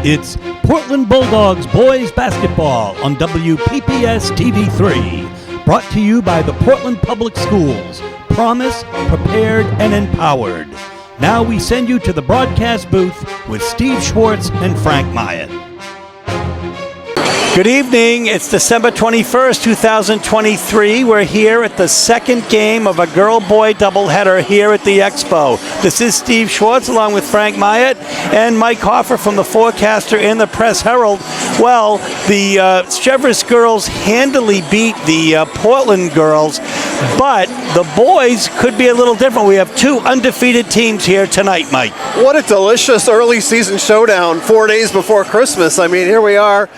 It's Portland Bulldogs boys basketball on WPPS TV3. Brought to you by the Portland Public Schools. Promise, prepared, and empowered. Now we send you to the broadcast booth with Steve Schwartz and Frank Myatt. Good evening. It's December 21st, 2023. We're here at the second game of a girl-boy doubleheader here at the Expo. This is Steve Schwartz along with Frank Myatt and Mike Hoffer from the Forecaster and the Press Herald. Well, the Cheverus girls handily beat the Portland girls, but the boys could be a little different. We have two undefeated teams here tonight, Mike. What a delicious early season showdown 4 days before Christmas. I mean, here we are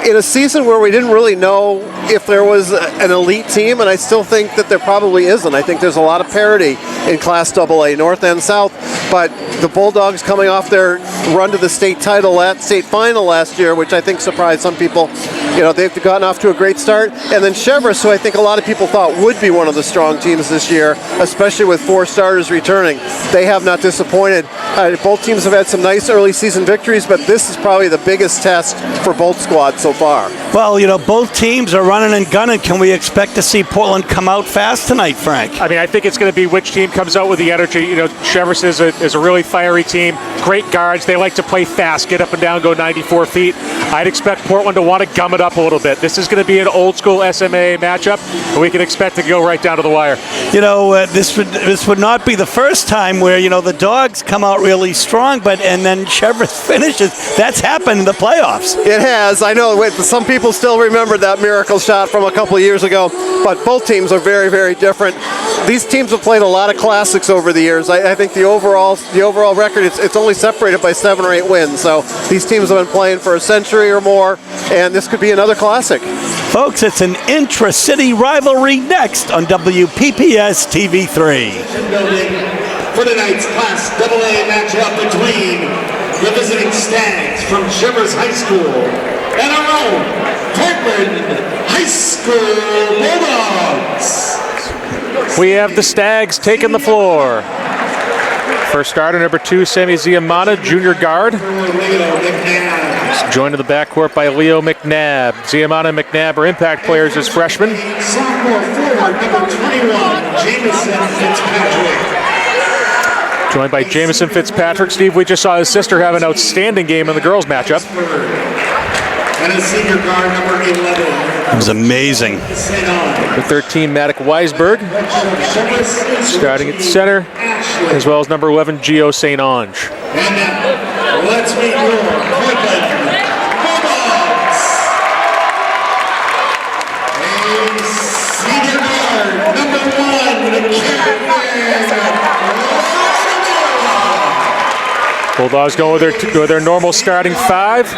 in a season where we didn't really know if there was an elite team, and I still think that there probably isn't. I think there's a lot of parity in Class AA, North and South, but the Bulldogs coming off their run to the state final last year, which I think surprised some people. You know, they've gotten off to a great start. And then Cheverus, who I think a lot of people thought would be one of the strong teams this year, especially with 4 starters returning. They have not disappointed. Both teams have had some nice early season victories, but this is probably the biggest test for both squads so far. Well, you know, both teams are running and gunning. Can we expect to see Portland come out fast tonight, Frank? I mean, I think it's going to be which team comes out with the energy. You know, Cheverus is a really fiery team. Great guards. They like to play fast, get up and down, go 94 feet. I'd expect Portland to want to gum it up a little bit. This is going to be an old school SMA matchup, and we can expect to go right down to the wire. You know, this would not be the first time where, you know, the Dogs come out really strong, and then Cheverus finishes. That's happened in the playoffs. It has. I know some people still remember that miracle shot from a couple of years ago, but both teams are very, very different. These teams have played a lot of classics over the years. I think the overall record, it's only separated by 7 or 8 wins. So these teams have been playing for a century or more, and this could be another classic. Folks, it's an intra-city rivalry next on WPPS TV3. For tonight's Class AA matchup between the visiting Stags from Cheverus High School and our own Portland High School Bulldogs. We have the Stags taking the floor. First starter, number 2, Sammy Ziamana, junior guard. He's joined in the backcourt by Leo McNabb. Ziamana and McNabb are impact players as freshmen. Sophomore forward, number 21, Jameson Fitzpatrick. Joined by Jameson Fitzpatrick. Steve, we just saw his sister have an outstanding game in the girls' matchup. And a senior guard, number 11. It was amazing. The 13, Maddox Weisberg, starting at center, as well as number 11, Gio St. Ange. And now, let's meet your Portland Bulldogs. A senior guard, number 1, Bulldogs going with their normal starting 5.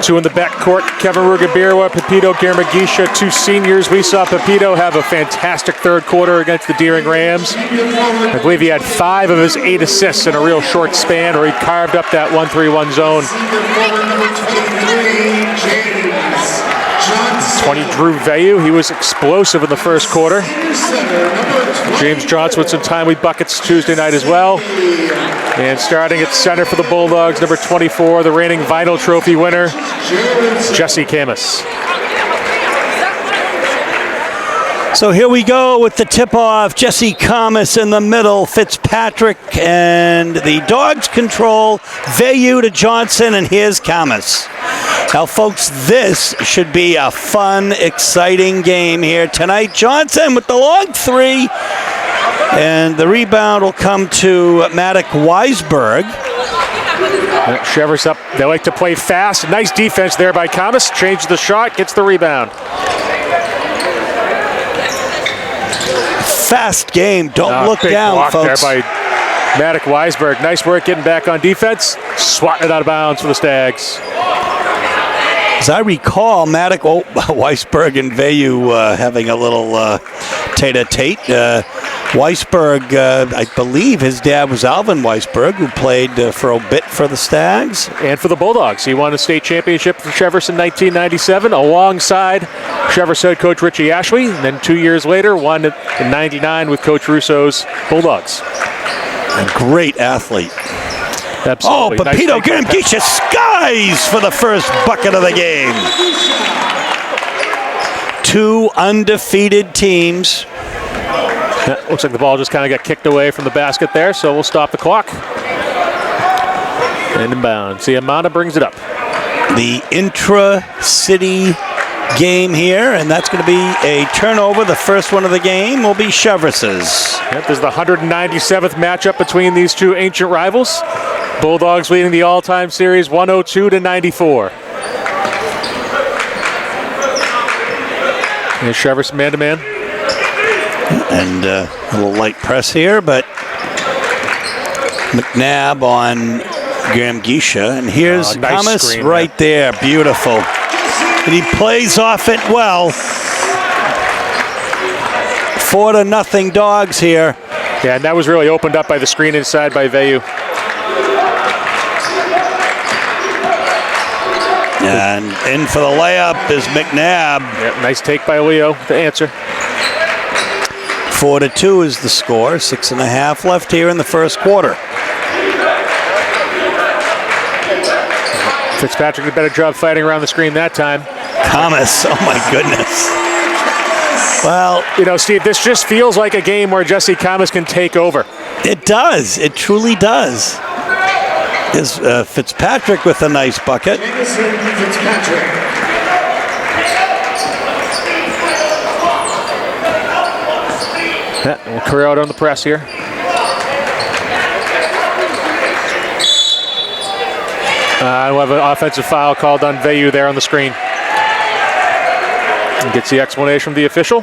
2 in the backcourt, Kevin Rugabirwa, Pepito Garmagisha, 2 seniors. We saw Pepito have a fantastic third quarter against the Deering Rams. I believe he had 5 of his 8 assists in a real short span, where he carved up that 1-3-1 zone. 20, Drew Veyu. He was explosive in the first quarter. James Johnson with some timely buckets Tuesday night as well. And starting at center for the Bulldogs, number 24, the reigning Vinyl Trophy winner, Jesse Camus. So here we go with the tip-off. Jesse Camus in the middle, Fitzpatrick, and the Dogs control. Veyu to Johnson, and here's Camus. Now, folks, this should be a fun, exciting game here tonight. Johnson with the long 3. And the rebound will come to Maddox Weisberg. Cheverus up. They like to play fast. Nice defense there by Camus. Changes the shot, gets the rebound. Fast game. Don't look down, folks. There by Maddox Weisberg. Nice work getting back on defense. Swatting it out of bounds for the Stags. As I recall, Maddox Weisberg and Veyu having a little tete-a-tete. Weisberg, I believe his dad was Alvin Weisberg, who played for a bit for the Stags. And for the Bulldogs. He won a state championship for Cheverus in 1997 alongside Cheverus head coach Richie Ashley. And then 2 years later, won in 99 with Coach Russo's Bulldogs. A great athlete. Absolutely. Oh, Pepito Garamgisha skies for the first bucket of the game. 2 undefeated teams. Yeah, looks like the ball just kind of got kicked away from the basket there, so we'll stop the clock. And inbound. See, Amana brings it up. The intra-city game here, and that's going to be a turnover. The first one of the game will be Cheverus's. Yep, this is the 197th matchup between these two ancient rivals. Bulldogs leading the all-time series 102-94. And Cheverus man-to-man. And a little light press here, but McNabb on Garamgisha, and here's nice Thomas screen right there. Beautiful. And he plays off it well. 4-0 Dogs here. Yeah, and that was really opened up by the screen inside by Vayu. And in for the layup is McNabb. Yep, nice take by Leo to answer. 4-2 is the score. 6.5 left here in the first quarter. Fitzpatrick did a better job fighting around the screen that time. Thomas, oh my goodness. Well, you know, Steve, this just feels like a game where Jesse Thomas can take over. It does. It truly does. Is Fitzpatrick with a nice bucket. Fitzpatrick. Yeah, we'll career out on the press here. We'll have an offensive foul called on Vayu there on the screen. And gets the explanation from the official.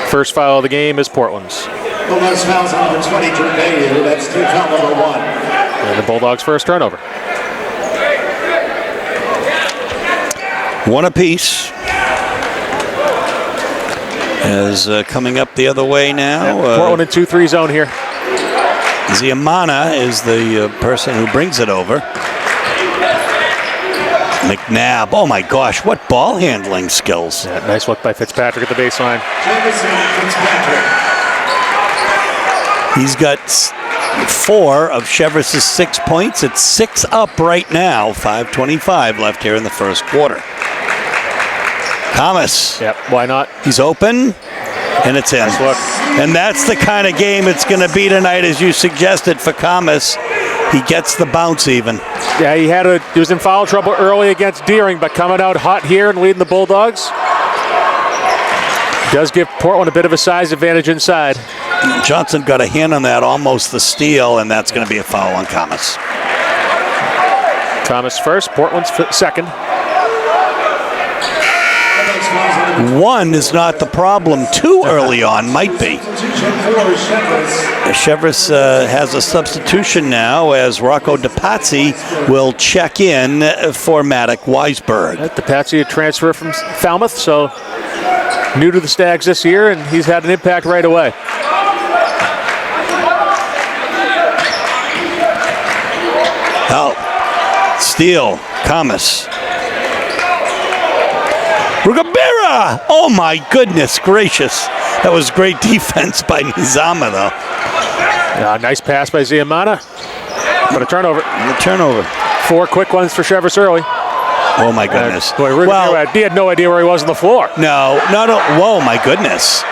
First foul of the game is Portland's. Bulldogs fouls on number 22, Vayu. That's team foul number 1. And the Bulldogs' first turnover. 1 apiece. As coming up the other way now. Portland in 2-3 zone here. Ziamana is the person who brings it over. McNabb, oh my gosh, what ball handling skills. Yeah, nice look by Fitzpatrick at the baseline. He's got 4 of Cheverus' 6 points. It's 6 up right now. 5:25 left here in the first quarter. Thomas. Yep, why not? He's open, and it's in. Nice look. And that's the kind of game it's going to be tonight, as you suggested, for Thomas. He gets the bounce even. Yeah, he was in foul trouble early against Deering, but coming out hot here and leading the Bulldogs. Does give Portland a bit of a size advantage inside. Johnson got a hand on that, almost the steal, and that's going to be a foul on Thomas. Thomas first, Portland's second. 1 is not the problem. 2 early on might be. Cheverus has a substitution now as Rocco DePazzi will check in for Maddock Weisberg. DePazzi, a transfer from Falmouth, so new to the Stags this year, and he's had an impact right away. Oh, steal, Thomas. Rugabira! Oh my goodness gracious. That was great defense by Nizama though. Nice pass by Ziamana. But a turnover. And the turnover. 4 quick ones for Cheverus early. Oh my goodness. Boy, he had no idea where he was on the floor. No, whoa my goodness.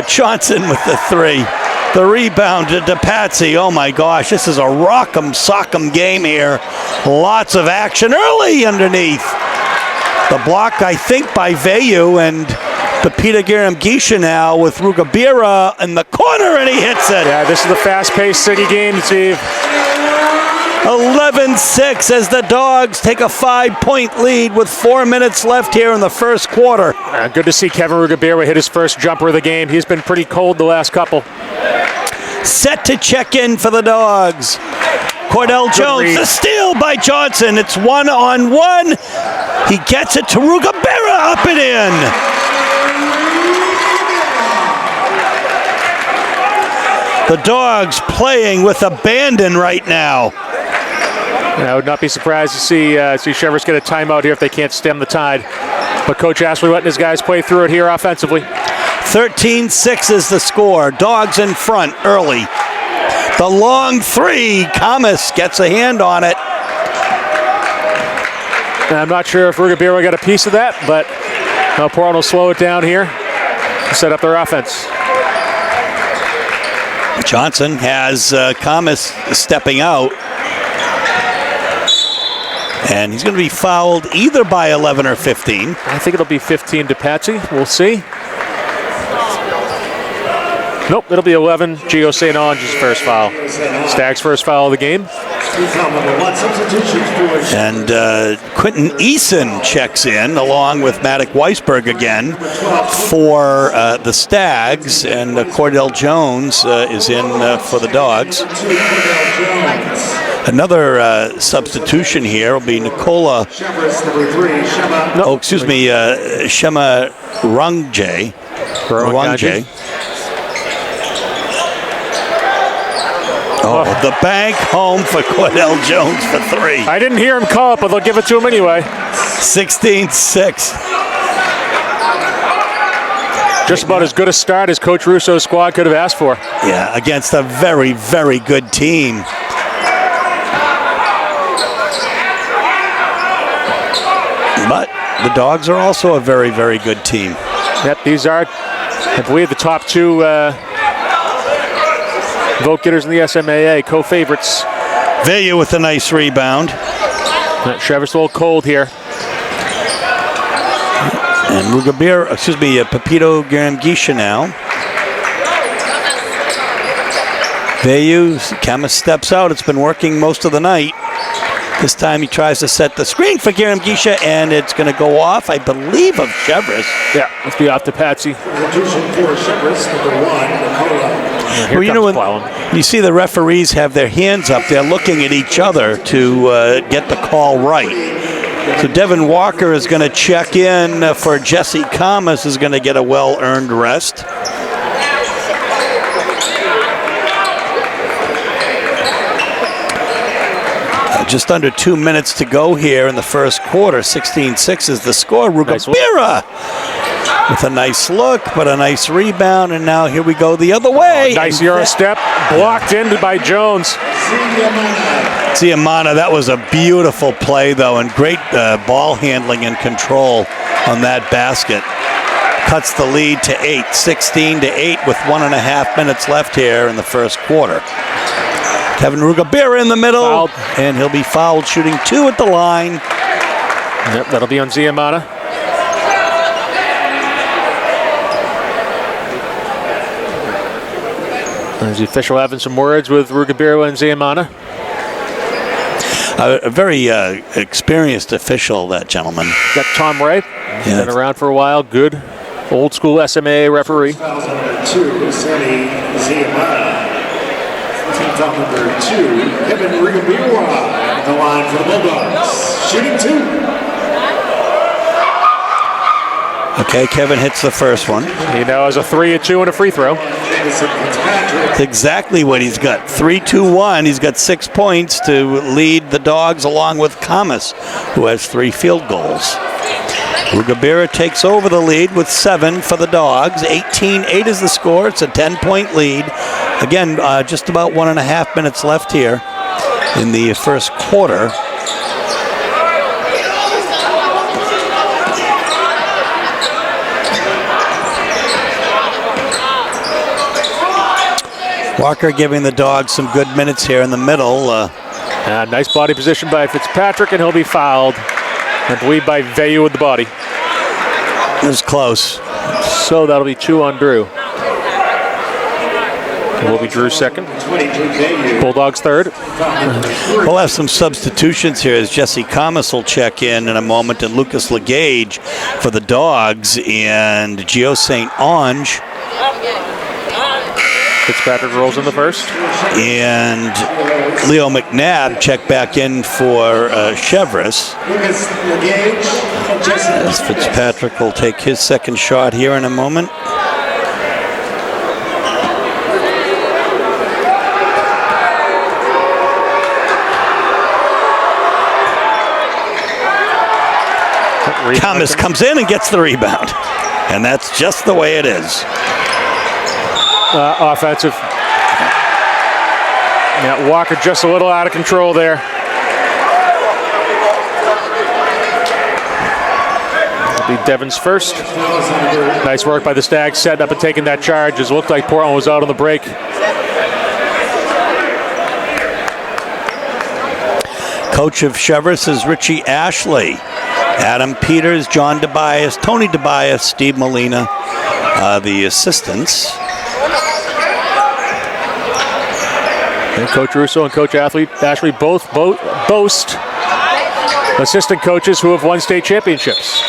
Johnson with the 3. The rebound to DePazzi. Oh my gosh, this is a rock'em sock'em game here. Lots of action early underneath. The block, I think, by Vayu, and Pepito Garamgisha now with Rugabira in the corner, and he hits it. Yeah, this is the fast-paced city game, Steve. 11-6 as the Dogs take a 5-point lead with 4 minutes left here in the first quarter. Good to see Kevin Rugabira hit his first jumper of the game. He's been pretty cold the last couple. Set to check in for the Dogs. Cordell Jones, the steal by Johnson. It's 1-on-1. He gets it to Rugabira, up and in. The Dogs playing with abandon right now. I would not be surprised to see Cheverus get a timeout here if they can't stem the tide. But Coach Ashley letting his guys play through it here offensively. 13-6 is the score. Dogs in front early. The long three. Kamas gets a hand on it. I'm not sure if Ruggiero got a piece of that, but Portland will slow it down here and set up their offense. Johnson has Kamas stepping out. And he's going to be fouled either by 11 or 15. I think it'll be 15 to Patsy. We'll see. Nope, it'll be 11. Gio St. Ange's first foul. Stag's first foul of the game. And Quentin Eason checks in along with Maddox Weisberg again for the Stags. And Cordell Jones is in for the Dogs. Another substitution here will be Nicola. Shema Rungje. Oh, the bank home for Cordell Jones for three. I didn't hear him call it, but they'll give it to him anyway. 16-6. Just about as good a start as Coach Russo's squad could have asked for. Yeah, against a very, very good team. But the Dogs are also a very, very good team. Yep, these are, I believe, the top two vote getters in the SMAA, co-favorites. Veyu with a nice rebound. Cheverus a little cold here. And Pepito Garamgisha now. Veyu, Kamas steps out. It's been working most of the night. This time he tries to set the screen for Garamgisha, and it's going to go off, I believe, of Cheverus. Yeah, let's be off to Patsy. Well, you know, when you see the referees have their hands up, they're looking at each other to get the call right. So Devin Walker is going to check in for Jesse Kamas, is going to get a well-earned rest. Just under 2 minutes to go here in the first quarter. 16-6 is the score. Rugabira with a nice look, but a nice rebound, and now here we go the other way. Nice Euro step, blocked in by Jones. Ziamana, that was a beautiful play, though, and great ball handling and control on that basket. Cuts the lead to 8, 16-8 with 1.5 minutes left here in the first quarter. Kevin Rugabira in the middle, fouled. And he'll be fouled shooting 2 at the line. Yep, that'll be on Ziamana. As the official having some words with Rugabira and Ziamana. A very experienced official, that gentleman. Got Tom Ray, yeah. Been around for a while, good old school SMA referee. Team foul number 2, Kevin Rugabira at the line for the Bulldogs. Shooting 2. Okay, Kevin hits the first one. He now has a 3, a 2, and a free throw. That's exactly what he's got. 3-2-1. He's got 6 points to lead the Dogs along with Kamas, who has 3 field goals. Rugabira takes over the lead with 7 for the Dogs. 18-8 is the score. It's a 10-point lead. Again, just about 1.5 minutes left here in the first quarter. Walker giving the Dogs some good minutes here in the middle. Nice body position by Fitzpatrick, and he'll be fouled. I believe by Veyu with the body. It was close. So that'll be 2 on Drew. It will be Drew's second. Bulldogs third. We'll have some substitutions here as Jesse Kamas will check in a moment, and Lucas Legage for the Dogs, and Gio St. Ange. Fitzpatrick rolls in the first. And Leo McNabb checked back in for Cheverus. As Fitzpatrick will take his second shot here in a moment. Kamas comes in and gets the rebound. And that's just the way it is. Offensive. Yeah, Walker just a little out of control there. That'll be Devon's first. Nice work by the Stags, setting up and taking that charge. It looked like Portland was out on the break. Coach of Cheverus is Richie Ashley. Adam Peters, John DeBias, Tony DeBias, Steve Molina, the assistants. And Coach Russo and Coach Ashley both boast assistant coaches who have won state championships.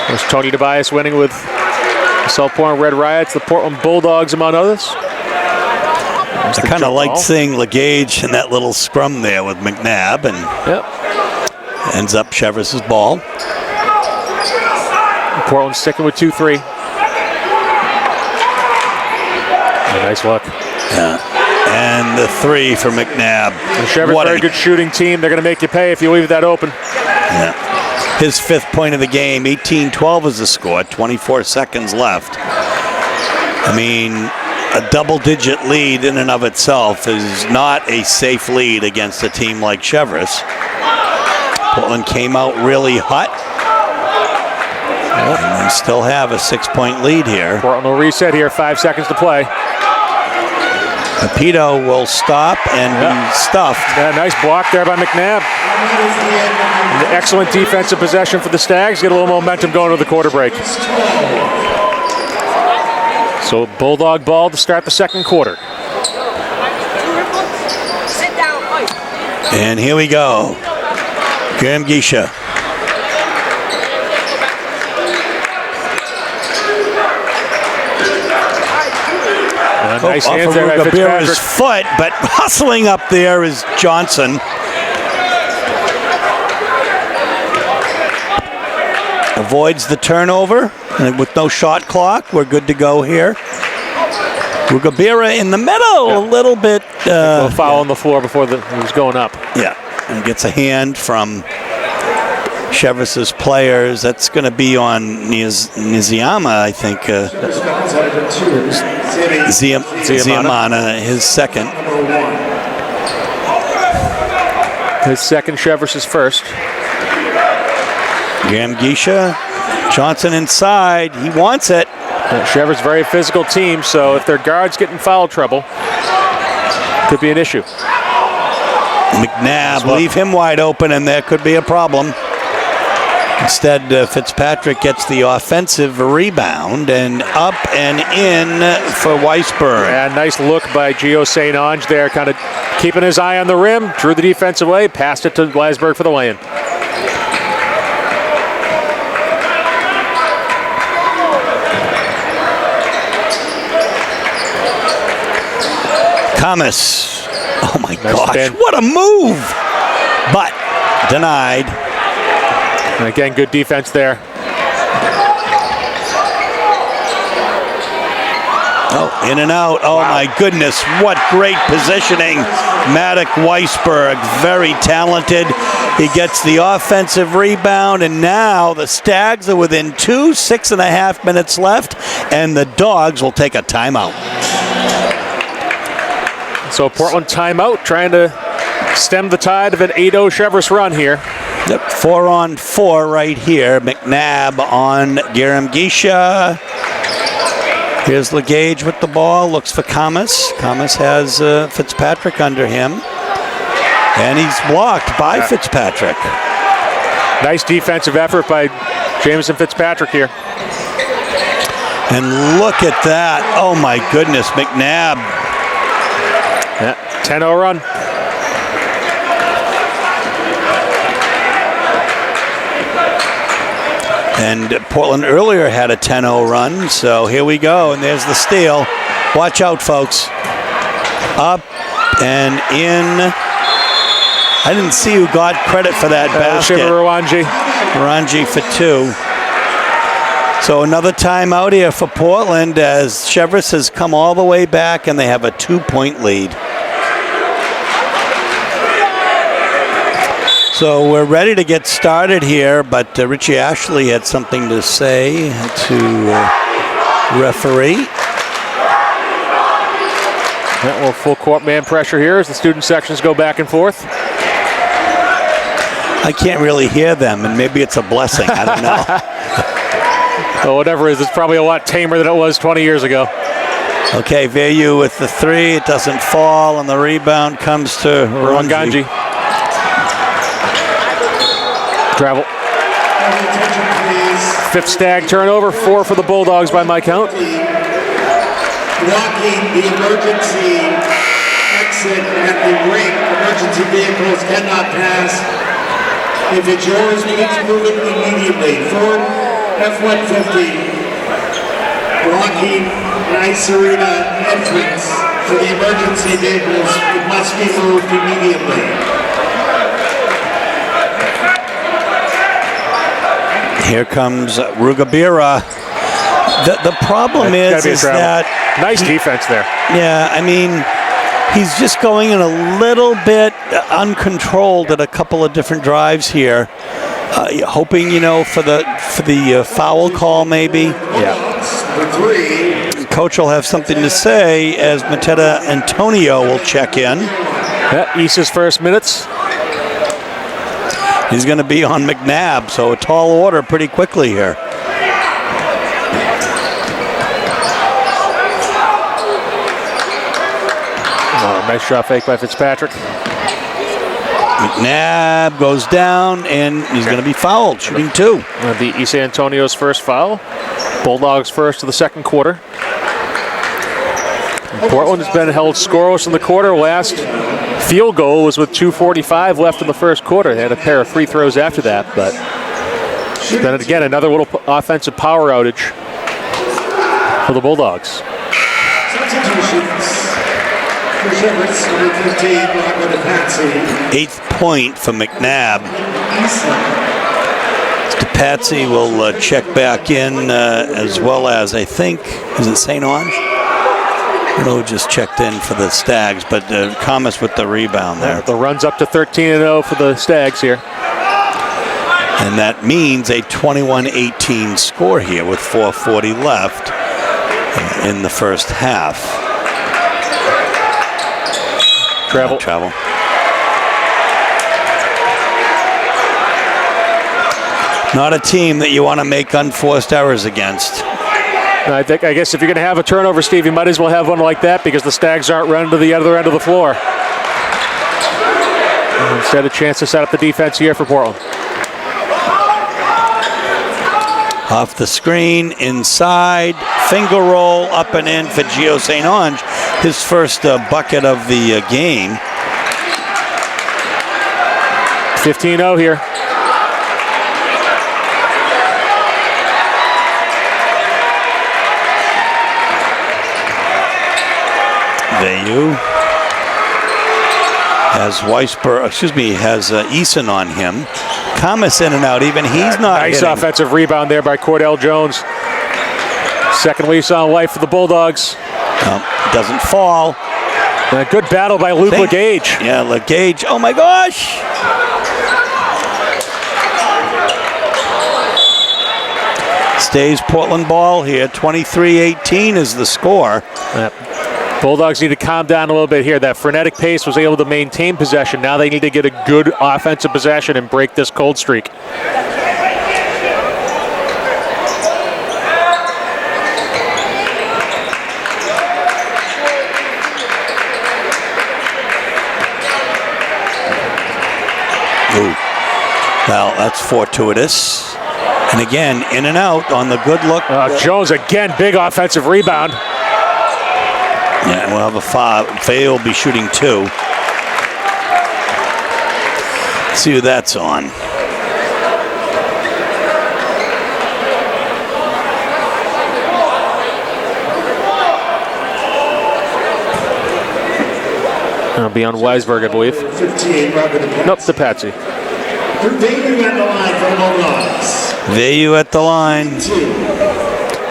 There's Tony DeBias winning with the South Portland Red Riots, the Portland Bulldogs, among others. I kind of liked seeing LeGage in that little scrum there with McNabb, and ends up Cheverus' ball. Portland sticking with 2-3. Nice luck. Yeah. And the 3 for McNabb. And Cheverus, very good shooting team. They're going to make you pay if you leave that open. Yeah. His 5th point of the game. 18-12 is the score. 24 seconds left. I mean, a double-digit lead in and of itself is not a safe lead against a team like Cheverus. Portland came out really hot. And they still have a 6-point lead here. Portland will reset here. 5 seconds to play. Pepito will stop and be stuffed. Yeah, nice block there by McNabb. And excellent defensive possession for the Stags. Get a little momentum going to the quarter break. So Bulldog ball to start the second quarter. And here we go. Graham Geisha. Nice hands there by Fitzpatrick's foot, but hustling up there is Johnson. Avoids the turnover, and with no shot clock, we're good to go here. Rugabira in the middle, a little bit. A foul on the floor before it was going up. Yeah, and gets a hand from Cheverus' players. That's going to be on Niziyama, I think. Ziamana, his second. His second, Cheverus' first. Graham Geisha, Johnson inside. He wants it. Cheverus, very physical team, so if their guards get in foul trouble, could be an issue. McNabb, leave him wide open, and there could be a problem. Instead, Fitzpatrick gets the offensive rebound and up and in for Weisberg. And nice look by Gio St. Ange there, kind of keeping his eye on the rim, drew the defense away, passed it to Weisberg for the lay-in. Thomas. Oh my gosh, spin. what a move! But denied. And again, good defense there. Oh, in and out. Oh my goodness, what great positioning. Maddox Weisberg, very talented. He gets the offensive rebound, and now the Stags are within 6.5 minutes left, and the Dogs will take a timeout. So Portland timeout, trying to stem the tide of an 8-0 Cheverus run here. Yep, 4-on-4 right here. McNabb on Graham Geisha. Here's LeGage with the ball, looks for Kamas. Kamas has Fitzpatrick under him. And he's blocked by Fitzpatrick. Nice defensive effort by Jamison Fitzpatrick here. And look at that. Oh my goodness, McNabb. Yeah, 10-0 run. And Portland earlier had a 10-0 run, so here we go, and there's the steal. Watch out, folks. Up and in. I didn't see who got credit for that basket. Ranji for 2. So another timeout here for Portland as Cheverus has come all the way back, and they have a 2-point lead. So we're ready to get started here, but Richie Ashley had something to say to referee. That will full court man pressure here as the student sections go back and forth. I can't really hear them, and maybe it's a blessing. I don't know. Well, whatever it is, it's probably a lot tamer than it was 20 years ago. Okay, Vayu with the three. It doesn't fall, and the rebound comes to Ranganji. Travel. Fifth Stag turnover, 4 for the Bulldogs by my count. Blocking the emergency exit at the rink. Emergency vehicles cannot pass. If it's yours, please move it immediately. Ford F-150 blocking the ice arena entrance for the emergency vehicles. It must be moved immediately. Here comes Rugabira. The problem is that... Nice defense there. Yeah, I mean, he's just going in a little bit uncontrolled at a couple of different drives here, hoping, for the foul call maybe. Yeah. Coach will have something to say as Mateta Antonio will check in. Yeah, Issa's first minutes. He's going to be on McNabb, so a tall order pretty quickly here. Nice shot fake by Fitzpatrick. McNabb goes down, and he's going to be fouled, shooting 2. The Issa Antonio's first foul. Bulldogs first of the second quarter. Portland has been held scoreless in the quarter. Last field goal was with 2:45 left in the first quarter. They had a pair of free throws after that, but then again, another little offensive power outage for the Bulldogs. Cheverus, 15, 8th point for McNabb. Patsy will check back in as well as, I think, is it St. Ange? I don't know who just checked in for the Stags, but Thomas with the rebound there. The run's up to 13-0 for the Stags here. And that means a 21-18 score here with 4:40 left in the first half. Travel. Not a team that you want to make unforced errors against. I guess if you're going to have a turnover, Steve, you might as well have one like that because the Stags aren't running to the other end of the floor. Instead, a chance to set up the defense here for Portland. Off the screen, inside, finger roll, up and in for Gio St. Ange. His first bucket of the game. 15-0 here. Vayu has has Eason on him. Thomas in and out, even he's not Nice hitting. offensive rebound there by Cordell Jones. Second lease on life for the Bulldogs. Doesn't fall. And a good battle by Luke LeGage. Yeah, LeGage. Oh my gosh! Stays Portland ball here. 23-18 is the score. Yep. Bulldogs need to calm down a little bit here. That frenetic pace was able to maintain possession. Now they need to get a good offensive possession and break this cold streak. Ooh. Well, that's fortuitous. And again, in and out on the good look. Jones again, big offensive rebound. Yeah, we'll have a foul. Faye will be shooting 2. See who that's on. It'll be on Weisberg, I believe. 15, Nope, to Patsy. Vayu at the line for the Bulldogs. Vayu at the line.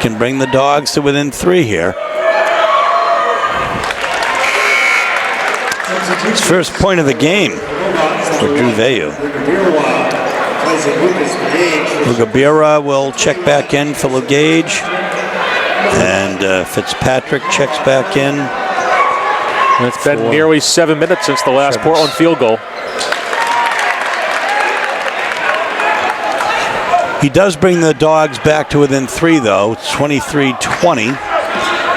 Can bring the Dogs to within 3 here. His first point of the game for Drew Vayu. Rugabira will check back in for LeGage. And Fitzpatrick checks back in. It's been nearly 7 minutes since the last Portland field goal. He does bring the Dogs back to within 3, though. It's 23-20.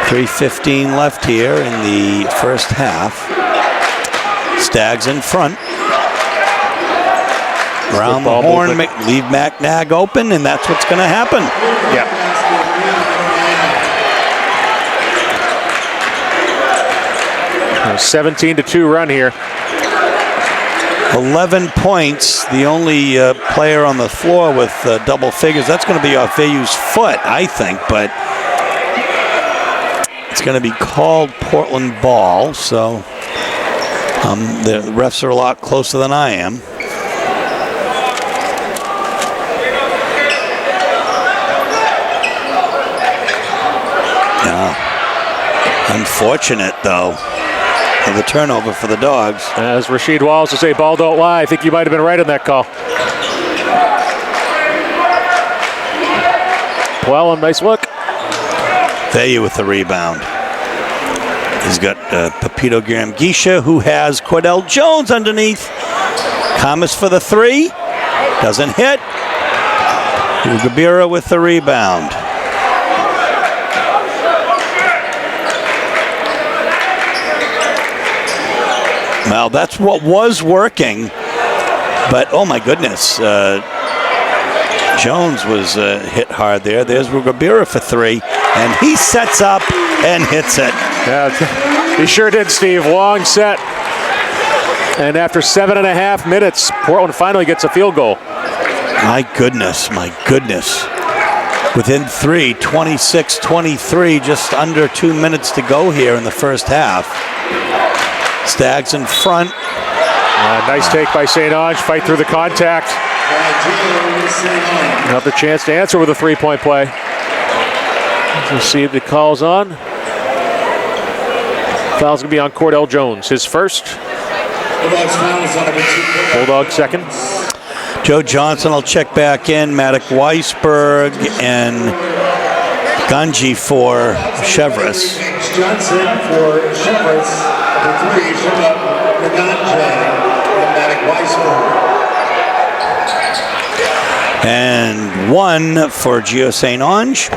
3:15 left here in the first half. Stags in front. Around the horn, leave McNabb open, and that's what's going to happen. Yeah. A 17-2 run here. 11 points. The only player on the floor with double figures. That's going to be off Vayu's foot, I think, but it's going to be called Portland ball. So the refs are a lot closer than I am. Unfortunate, though, of the turnover for the Dogs. As Rasheed Wallace will say, ball don't lie. I think you might have been right on that call. Well, a nice look. Vayu with the rebound. He's got Pepito Garam-Gisha, who has Cordell Jones underneath. Thomas for the 3. Doesn't hit. Ugabira with the rebound. Well, that's what was working, but oh my goodness, Jones was hit hard there. There's Rugabira for 3, and he sets up and hits it. Yeah, he sure did, Steve. Long set. And after 7.5 minutes, Portland finally gets a field goal. My goodness, my goodness. Within 3, 26-23, just under 2 minutes to go here in the first half. Stags in front. Nice take by St. Ange. Fight through the contact. Another chance to answer with a 3-point play. Let's see if the call's on. Foul's going to be on Cordell Jones. His first. Bulldog second. Joe Johnson will check back in. Maddox Weisberg and Ganji for Cheverus. Johnson for Cheverus. The 3 showed up Naganje and Maddox Weisberg. And 1 for Gio St. Ange.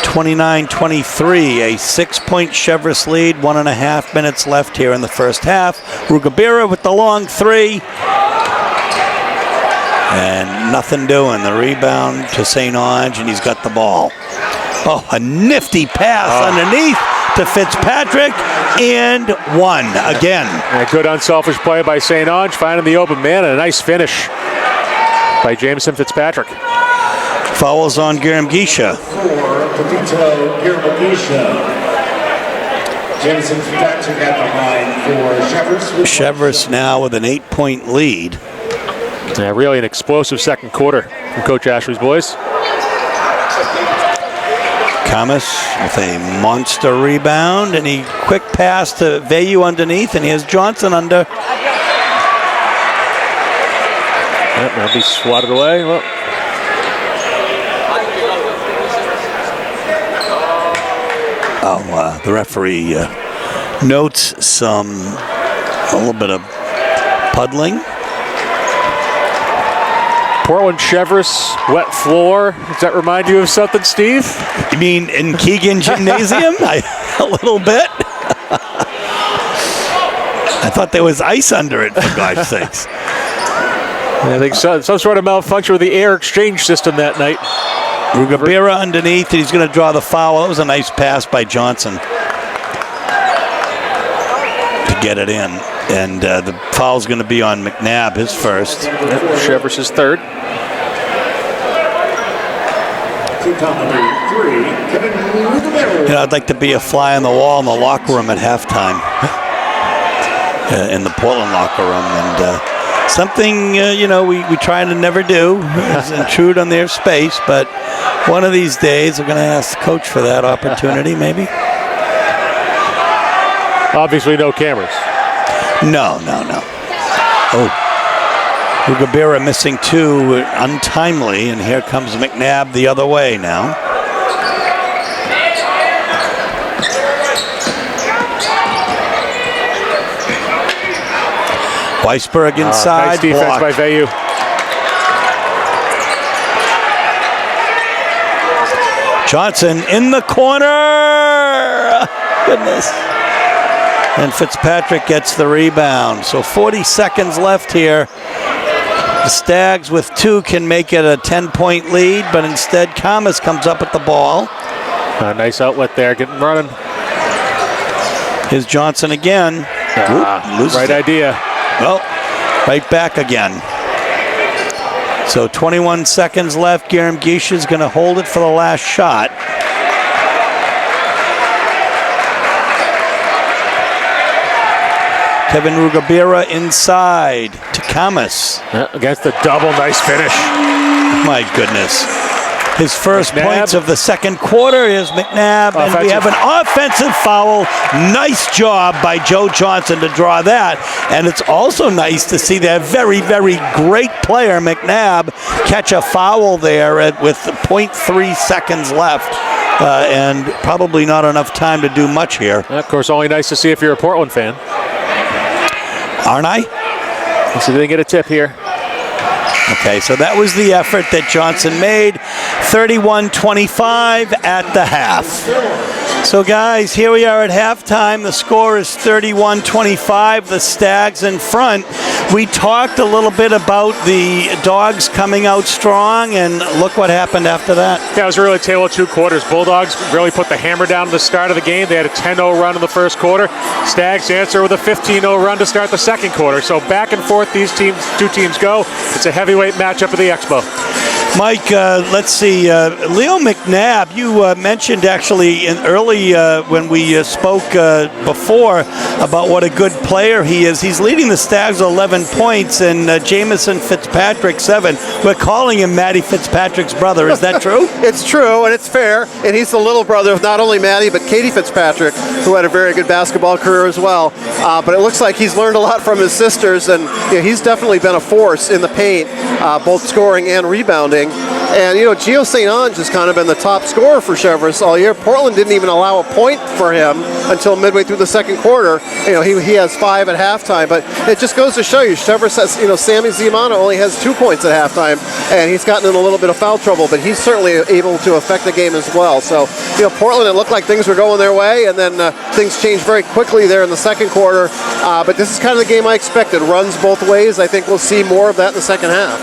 29-23, a 6-point Cheverus lead. 1.5 minutes left here in the first half. Rugabira with the long 3. And nothing doing. The rebound to St. Ange, and he's got the ball. Oh, a nifty pass underneath to Fitzpatrick, and 1 again. A good unselfish play by St. Ange, finding the open man, and a nice finish by Jameson Fitzpatrick. Fouls on Garam-Gisha. For Pepito Garam-Gisha. Jameson Fitzpatrick at the line for Cheverus. Cheverus now with an 8-point lead. Yeah, really an explosive second quarter from Coach Ashley's boys. Kamas with a monster rebound, and he quick pass to Vayu underneath, and here's Johnson under. Yep, that'll be swatted away. Well. The referee notes a little bit of puddling. Portland Cheverus, wet floor. Does that remind you of something, Steve? You mean in Keegan Gymnasium? A little bit. I thought there was ice under it, for God's sakes. I think some sort of malfunction with the air exchange system that night. Rugabira underneath, and he's going to draw the foul. That was a nice pass by Johnson to get it in. And the foul's going to be on McNabb, his first. Cheverus' third. I'd like to be a fly on the wall in the locker room at halftime. In the Portland locker room. And something, we try to never do is intrude on their space. But one of these days, we're going to ask the coach for that opportunity, maybe. Obviously, no cameras. No. Oh, Rugabira missing 2 untimely, and here comes McNabb the other way now. Weisberg inside. Nice defense blocked. by Vayu. Johnson in the corner. Goodness. And Fitzpatrick gets the rebound. So 40 seconds left here. The Stags with 2 can make it a 10-point lead, but instead Kamas comes up with the ball. Nice outlet there, getting running. Here's Johnson again. Loses Right it. idea. Well, right back again. So 21 seconds left. Garam Gisha is going to hold it for the last shot. Kevin Rugabira inside to Kamas. Against the double, nice finish. My goodness. His first McNabb. points of the second quarter is McNabb, and we have an offensive foul. Nice job by Joe Johnson to draw that. And it's also nice to see that very, very great player, McNabb, catch a foul there with 0.3 seconds left. And probably not enough time to do much here. Of course, only nice to see if you're a Portland fan. Aren't I? Let's see if they get a tip here. Okay, so that was the effort that Johnson made. 31-25 at the half. So guys, here we are at halftime. The score is 31-25. The Stags in front. We talked a little bit about the Dogs coming out strong, and look what happened after that. Yeah, it was really a tale of two quarters. Bulldogs really put the hammer down at the start of the game. They had a 10-0 run in the first quarter. Stags answer with a 15-0 run to start the second quarter. So back and forth these two teams go. It's a heavyweight matchup at the Expo. Mike, let's see. Leo McNabb, you mentioned actually early when we spoke before about what a good player he is. He's leading the Stags with 11 points and Jamison Fitzpatrick 7. We're calling him Matty Fitzpatrick's brother. Is that true? It's true, and it's fair. And he's the little brother of not only Maddie, but Katie Fitzpatrick, who had a very good basketball career as well. But it looks like he's learned a lot from his sisters, and he's definitely been a force in the paint, both scoring and rebounding. And, Gio St. Ange has kind of been the top scorer for Cheverus all year. Portland didn't even allow a point for him until midway through the second quarter. He has 5 at halftime. But it just goes to show you, Cheverus has, Sammy Ziamana only has 2 points at halftime, and he's gotten in a little bit of foul trouble, but he's certainly able to affect the game as well. So, Portland, it looked like things were going their way, and then things changed very quickly there in the second quarter. But this is kind of the game I expected. Runs both ways. I think we'll see more of that in the second half.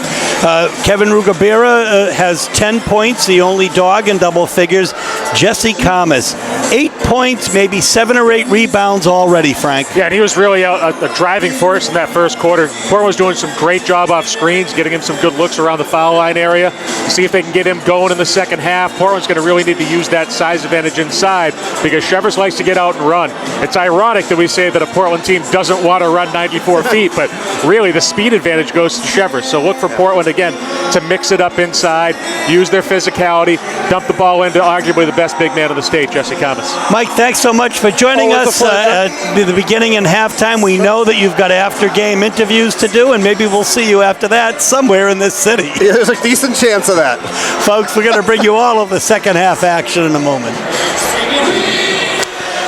Kevin Rugabira has 10 points, the only Dog in double figures. Jesse Kamas, 8 points, maybe 7 or 8 rebounds already, Frank. Yeah, and he was really a driving force in that first quarter. Portland was doing some great job off screens, getting him some good looks around the foul line area. See if they can get him going in the second half. Portland's going to really need to use that size advantage inside because Cheverus likes to get out and run. It's ironic that we say that a Portland team doesn't want to run 94 feet, but really the speed advantage goes to Cheverus. So look for Portland again to mix it up inside, use their physicality, dump the ball into arguably the best big man of the state, Jesse Kamas. Mike, thanks so much for joining us at the beginning and halftime. We know that you've got after-game interviews to do, and maybe we'll see you after that somewhere in this city. Yeah, there's a decent chance of that. Folks, we're going to bring you all of the second half action in a moment.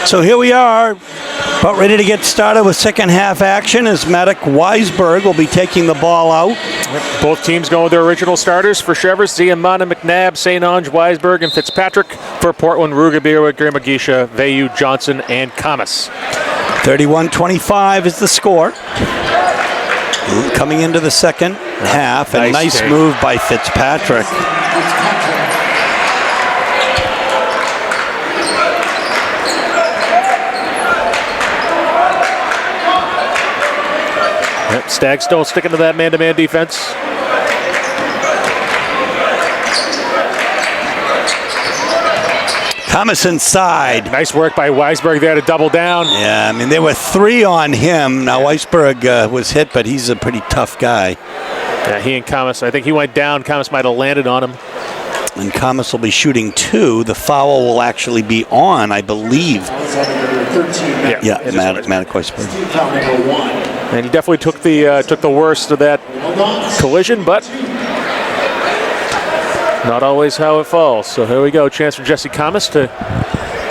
So here we are, about ready to get started with second half action as Maddox Weisberg will be taking the ball out. Both teams going with their original starters for Cheverus, Ziamana, McNabb, St. Ange, Weisberg, and Fitzpatrick. For Portland, Rugabira, Gramagisha, Vayu, Johnson, and Kamas. 31-25 is the score. Coming into the second half, a nice move by Fitzpatrick. Stags still sticking to that man-to-man defense. Thomas inside. Nice work by Weisberg there to double down. Yeah, I mean, there were 3 on him. Now, Weisberg was hit, but he's a pretty tough guy. Yeah, he and Kamas, I think he went down. Kamas might have landed on him. And Kamas will be shooting 2. The foul will actually be on, I believe. Yeah, Maddox Weisberg. And he definitely took the worst of that collision, but not always how it falls. So here we go. Chance for Jesse Kamas to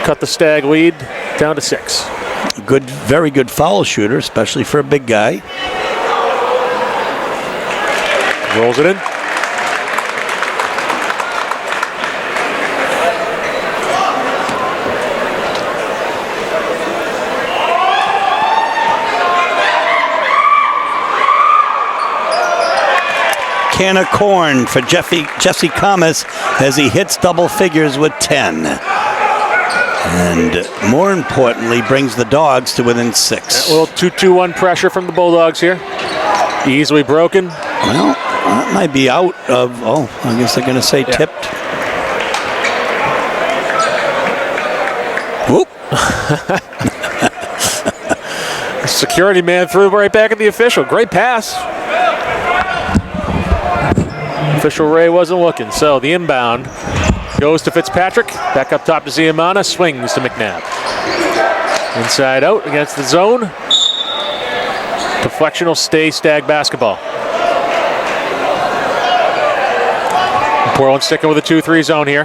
cut the Stag lead down to 6. Very good foul shooter, especially for a big guy. Rolls it in. Can of corn for Jesse Thomas as he hits double figures with 10. And more importantly, brings the Dogs to within 6. A little 2-2-1 pressure from the Bulldogs here. Easily broken. Well, that might be out of, I guess they're going to say tipped. Whoop. Security man threw right back at the official. Great pass. Official Ray wasn't looking, so the inbound goes to Fitzpatrick. Back up top to Ziamana, swings to McNabb. Inside out against the zone. Deflection will stay Stag basketball. Portland sticking with a 2-3 zone here.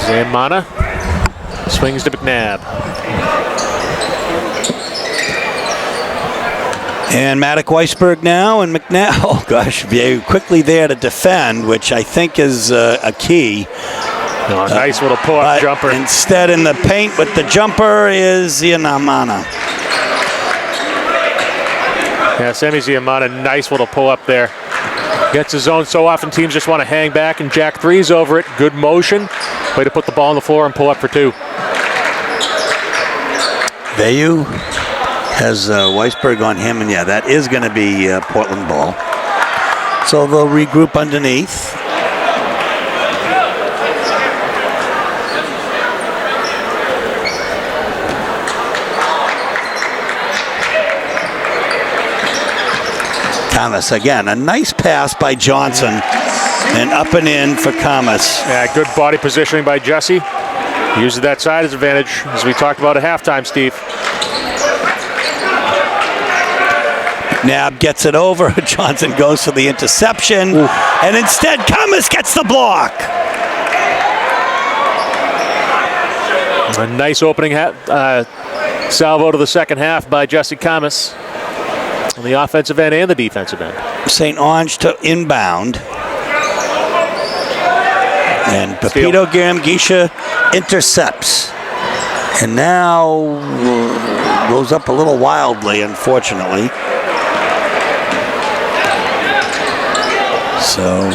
Ziamana swings to McNabb. And Maddock Weisberg now, and McNabb, oh gosh, very quickly there to defend, which I think is a key. Nice little pull-up jumper. Instead in the paint with the jumper is Ziamana. Yeah, Sammy Ziamana, nice little pull-up there. Gets his zone so often teams just want to hang back and jack threes over it. Good motion. Way to put the ball on the floor and pull up for 2. Vayu has Weisberg on him, and yeah, that is going to be Portland ball. So they'll regroup underneath. Thomas again, a nice pass by Johnson, and up and in for Thomas. Yeah, good body positioning by Jesse. Uses that size advantage, as we talked about at halftime, Steve. Nab gets it over. Johnson goes for the interception. Ooh. And instead, Thomas gets the block. A nice opening salvo to the second half by Jesse Thomas on the offensive end and the defensive end. St. Ange to inbound. And Pepito Garamgisha intercepts. And now goes up a little wildly, unfortunately. So,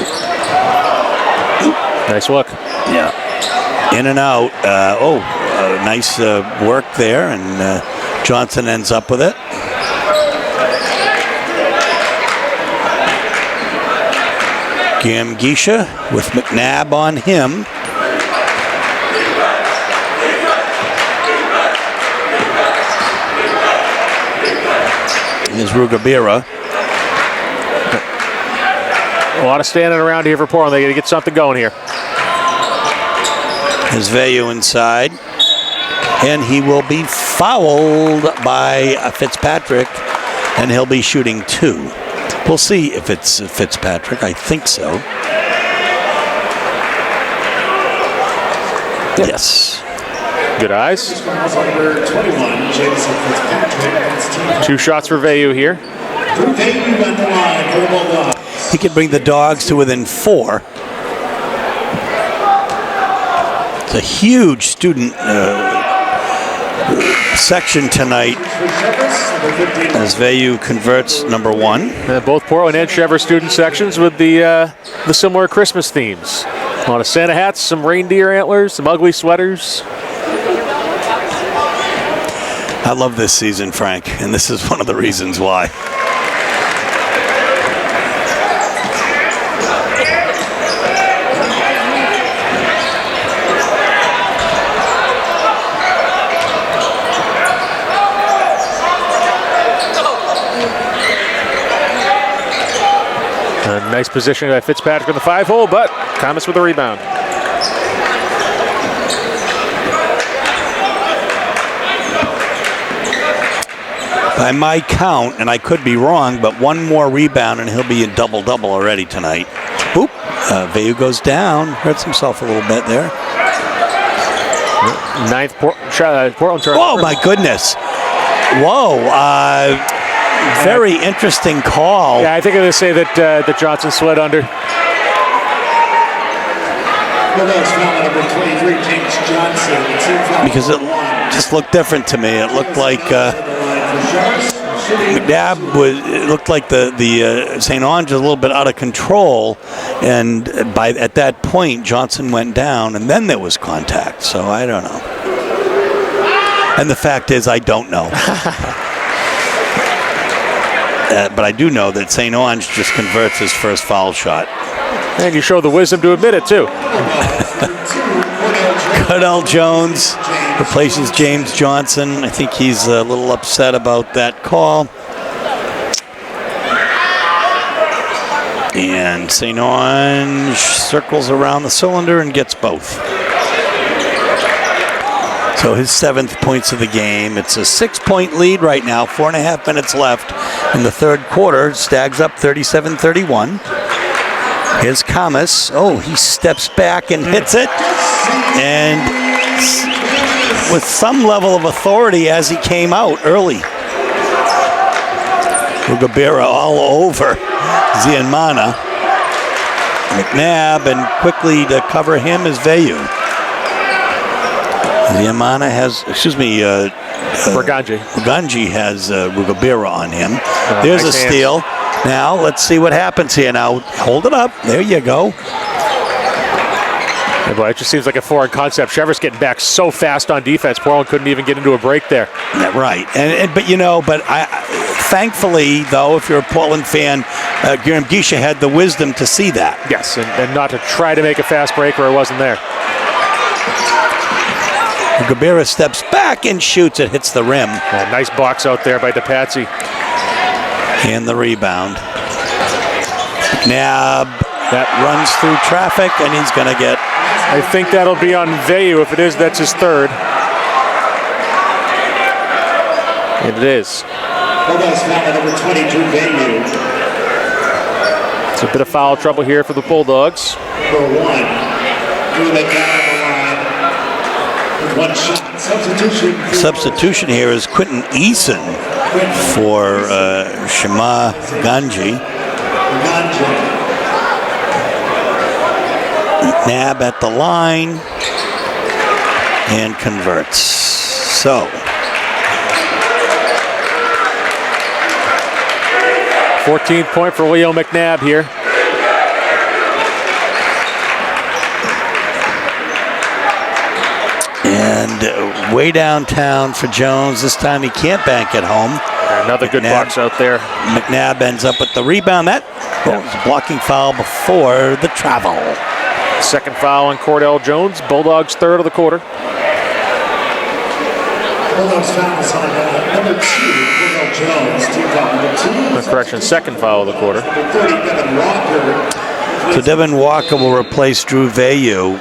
nice look. Yeah, in and out. Nice work there, and Johnson ends up with it. Garamgisha with McNabb on him. Here's Rugabira. A lot of standing around here for Portland. They got to get something going here. His Vayu inside. And he will be fouled by Fitzpatrick, and he'll be shooting 2. We'll see if it's Fitzpatrick. I think so. Yep. Yes. Good eyes. 2 shots for Vayu here. He could bring the Dogs to within 4. It's a huge student section tonight as Vayu converts number 1. Both Portland and Cheverus student sections with the similar Christmas themes. A lot of Santa hats, some reindeer antlers, some ugly sweaters. I love this season, Frank, and this is one of the reasons why. Nice positioning by Fitzpatrick in the 5-hole, but Thomas with a rebound. By my count, and I could be wrong, but 1 more rebound and he'll be in double-double already tonight. Oop, Vayu goes down, hurts himself a little bit there. Ninth Portland turnover. Oh my goodness. Whoa. Very interesting call. Yeah, I think I'm going to say that Johnson slid under. Bulldogs foul number 23, James Johnson. Team foul Because it just looked different to me. It looked like McNabb it looked like the St. Ange was a little bit out of control, and at that point Johnson went down, and then there was contact. So I don't know. And the fact is, I don't know. But I do know that St. Ange just converts his first foul shot. And you show the wisdom to admit it too. Cordell Jones replaces James Johnson. I think he's a little upset about that call. And St. Ange circles around the cylinder and gets both. So his 7th points of the game. It's a 6-point lead right now, 4.5 minutes left in the third quarter. Stags up 37-31. Here's Kamas. Oh, he steps back and hits it. And with some level of authority as he came out early. Rugabira all over Zianmana. McNabb, and quickly to cover him is Veyu. Zianmana has, Burganji has Rugabira on him. There's nice a steal. Hands. Now, let's see what happens here. Now, hold it up. There you go. Yeah, boy, it just seems like a foreign concept. Cheverus getting back so fast on defense. Portland couldn't even get into a break there. Yeah, right. But thankfully, though, if you're a Portland fan, Garmagisha had the wisdom to see that. Yes, and not to try to make a fast break where it wasn't there. Rugabira steps back and shoots. It hits the rim. Yeah, nice box out there by DePatsy. And the rebound. McNabb that runs through traffic, and he's going to get. I think that'll be on Veyu. If it is, that's his third. And it is. Bulldogs foul number 22, Veyu. It's a bit of foul trouble here for the Bulldogs. Number 1, Drew McNabb on the line with 1 shot. Substitution here is Quentin Eason for Shema Ganji. McNabb at the line and converts. So 14th point for Leo McNabb here. And way downtown for Jones. This time he can't bank at home. Another good box out there. McNabb ends up with the rebound. That was a blocking foul before the travel. Second foul on Cordell Jones. Bulldogs third of the quarter. Bulldogs fouls on number 2, Cordell Jones. Team foul number 2. Correction, second foul of the quarter. Number 30, Devin Walker. So Devin Walker will replace Drew Veyu.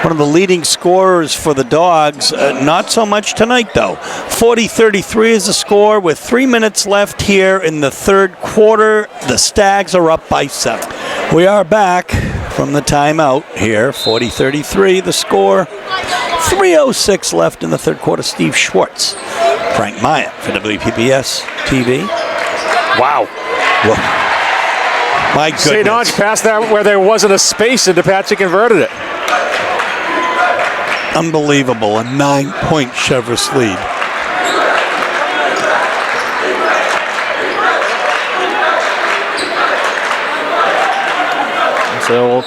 One of the leading scorers for the Dogs. Not so much tonight, though. 40-33 is the score with 3 minutes left here in the third quarter. The Stags are up by 7. We are back from the timeout here. 40-33 the score. 3:06 left in the third quarter. Steve Schwartz, Frank Myatt for WPBS TV. Wow. Whoa. My goodness. St. Ange passed that where there wasn't a space, and DePatsy converted it. Unbelievable, a 9-point Cheverus lead. So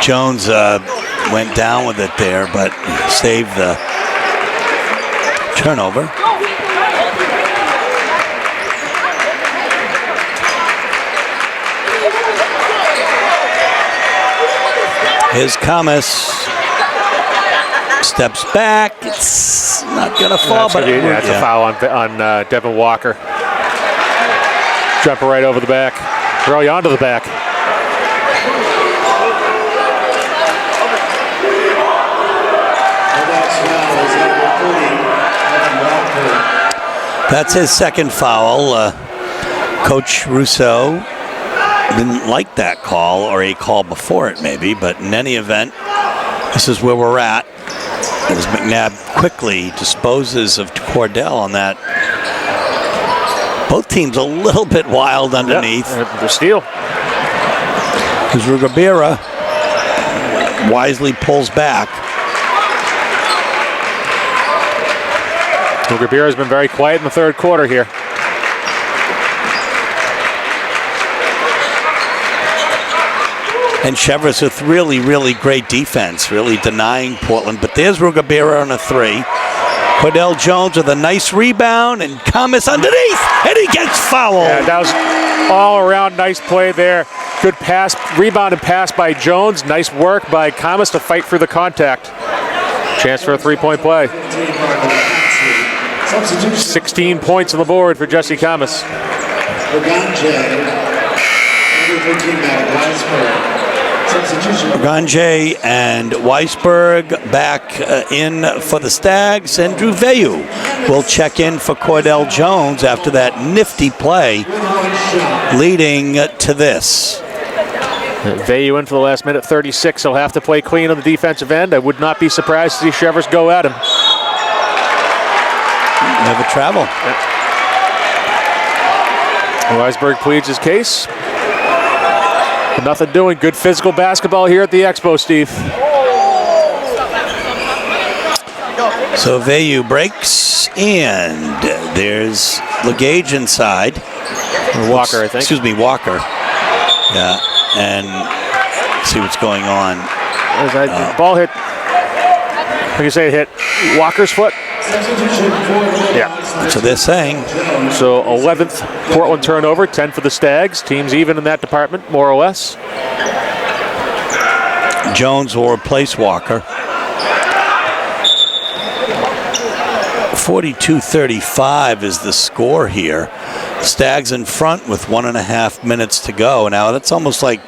Jones went down with it there, but saved the turnover. Here's Kamas. Steps back. It's not going to fall, but it's a foul on Devin Walker. Jumping right over the back. Throw you onto the back. That's his second foul. Coach Rousseau didn't like that call, or a call before it maybe, but in any event, this is where we're at. As McNabb quickly disposes of Cordell on that. Both teams a little bit wild underneath. Yep, the steal. Because Rugabira wisely pulls back. Rugabira has been very quiet in the third quarter here. And Cheverus with really, really great defense, really denying Portland. But there's Rugabira on a 3. Cordell Jones with a nice rebound, and Camas underneath, and he gets fouled. Yeah, that was all around nice play there. Good pass, rebound and pass by Jones. Nice work by Camas to fight through the contact. Chance for a 3-point play. 16 points on the board for Jesse Camas. Ganjay and Weisberg back in for the Stags, and Drew Veyu will check in for Cordell Jones after that nifty play leading to this. Veyu in for the last minute 36. He'll have to play clean on the defensive end. I would not be surprised to see Cheverus go at him. Never travel. Weisberg pleads his case. Nothing doing. Good physical basketball here at the Expo, Steve. So Veyu breaks, and there's Legage inside. Or Walker, I think. Excuse me, Walker. Yeah, and see what's going on. Ball hit. Like you say, it hit Walker's foot. Yeah. So they're saying. So 11th Portland turnover, 10 for the Stags. Teams even in that department, more or less. Jones will replace Walker. 42-35 is the score here. Stags in front with 1.5 minutes to go. Now that's almost like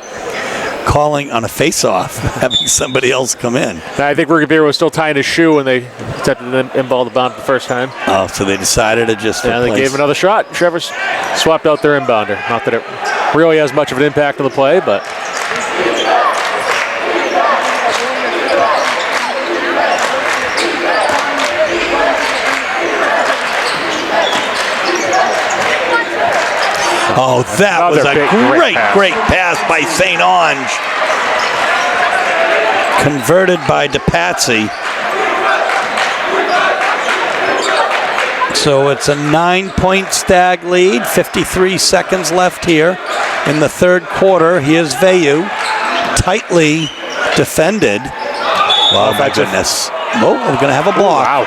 calling on a face-off, having somebody else come in. I think Rugabira was still tying his shoe when they attempted to inball the bomb the first time. Oh, so they decided to just replace. They gave another shot. Cheverus swapped out their inbounder. Not that it really has much of an impact on the play, but... Oh, that was a great pass by St. Ange. Converted by DePatsy. So it's a 9-point Stag lead. 53 seconds left here in the third quarter. Here's Veyu. Tightly defended. Oh, my goodness. Oh, we're going to have a block. Wow.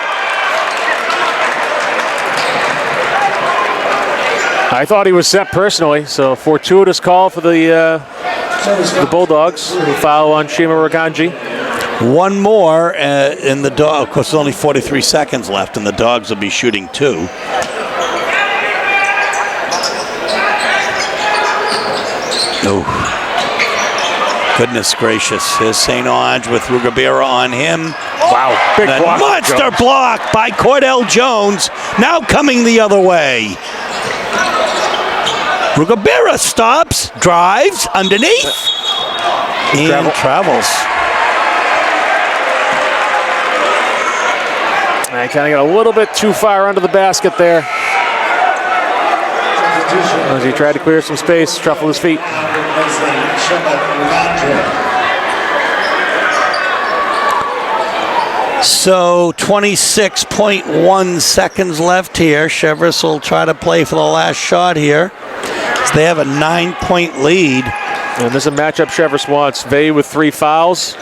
I thought he was set personally, so fortuitous call for the Bulldogs. Foul on Shima Raganji. One more in the dog. Of course, there's only 43 seconds left, and the Dogs will be shooting 2. Oh, goodness gracious! Here's St. Ange with Rugabira on him. Wow, big block. Monster block by Cordell Jones. Now coming the other way. Rugabira stops, drives, underneath, and travels. I kind of got a little bit too far under the basket there. As he tried to clear some space, truffle his feet. So 26.1 seconds left here. Cheverus will try to play for the last shot here. So they have a 9-point lead. And this is a matchup Cheverus wants. Veyu with 3 fouls.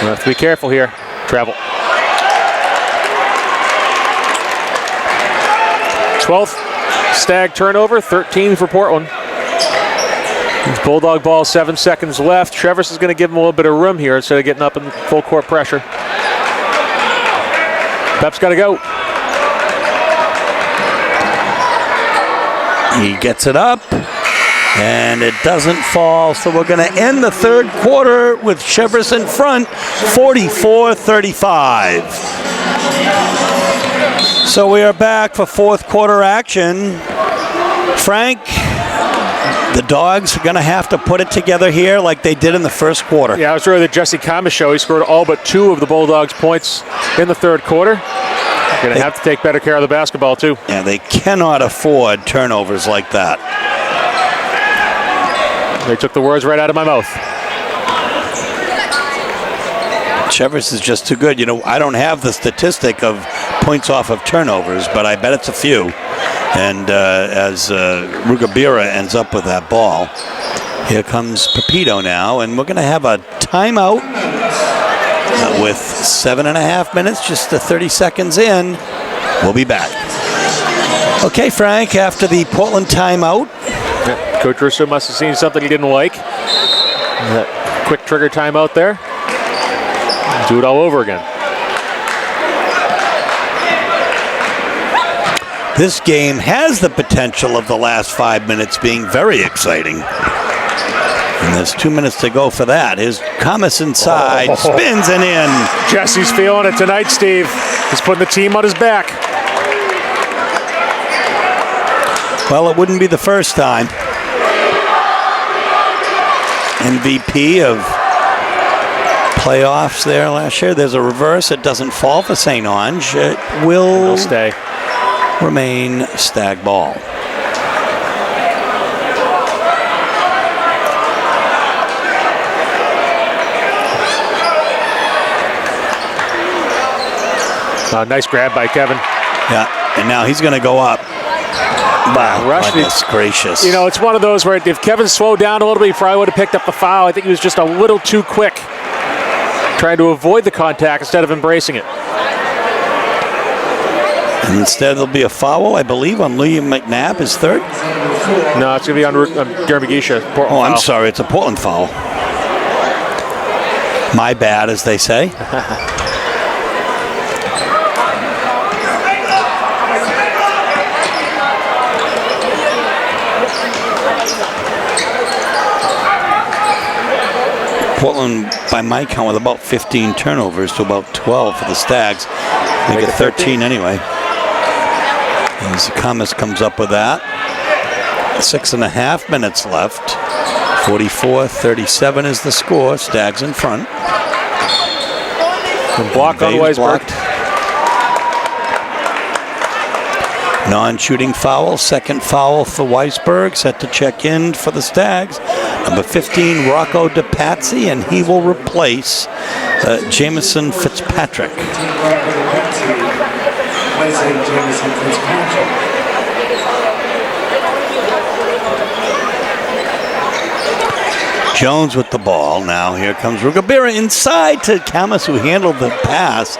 We have to be careful here. Travel. 12th Stag turnover, 13 for Portland. It's Bulldog ball, 7 seconds left. Cheverus is going to give him a little bit of room here instead of getting up in full court pressure. Pep's got to go. He gets it up, and it doesn't fall. So we're going to end the third quarter with Cheverus in front, 44-35. So we are back for fourth quarter action. Frank, The Dogs are going to have to put it together here like they did in the first quarter. Yeah, I was really the Jesse Kama show. He scored all but 2 of the Bulldogs' points in the third quarter. Going to have to take better care of the basketball, too. Yeah, they cannot afford turnovers like that. They took the words right out of my mouth. Cheverus is just too good. You know, I don't have the statistic of points off of turnovers, but I bet it's a few. And as Rugabira ends up with that ball, here comes Pepito now, and we're going to have a timeout with 7.5 minutes, just 30 seconds in. We'll be back. Okay, Frank, after the Portland timeout. Yeah, Coach Russo must have seen something he didn't like. That quick trigger timeout there. Do it all over again. This game has the potential of the last 5 minutes being very exciting. And there's 2 minutes to go for that. Here's Kamas inside, spins and in. Jesse's feeling it tonight, Steve. He's putting the team on his back. Well, it wouldn't be the first time. MVP of playoffs there last year. There's a reverse. It doesn't fall for St. Ange. It will stay. Remain Stag ball. Nice grab by Kevin. Yeah, and now he's going to go up. Wow, goodness gracious. You know, it's one of those where if Kevin slowed down a little bit, he probably would have picked up the foul. I think he was just a little too quick, trying to avoid the contact instead of embracing it. And instead, there'll be a foul, I believe, on William McNabb, his third. No, it's going to be on Gary McGeisha. Oh, I'm sorry. It's a Portland foul. My bad, as they say. Portland, by my count, with about 15 turnovers to about 12 for the Stags. Make it 13 anyway. As Kamas comes up with that. 6.5 minutes left. 44-37 is the score. Stags in front. And block on Weisberg. Non-shooting foul. Second foul for Weisberg. Set to check in for the Stags. Number 15, Rocco DePazzi, and he will replace Jamison Fitzpatrick. Jones with the ball. Now here comes Rugabira inside to Kamas, who handled the pass.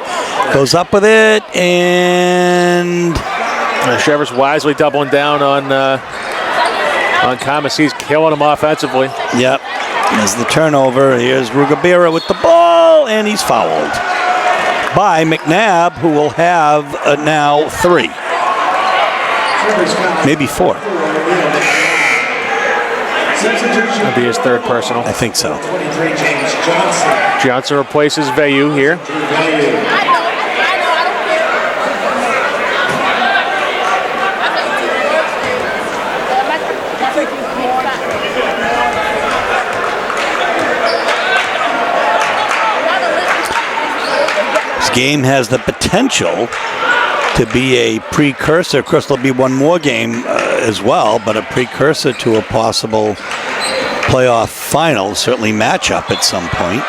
Goes up with it, and Cheverus wisely doubling down on Kamas. He's killing him offensively. Yep. There's the turnover. Here's Rugabira with the ball, and he's fouled by McNabb, who will have now 3. Maybe 4. That'll be his third personal. I think so. Johnson replaces Vayu here. This game has the potential to be a precursor. Of course, there'll be one more game as well, but a precursor to a possible playoff final, certainly matchup at some point.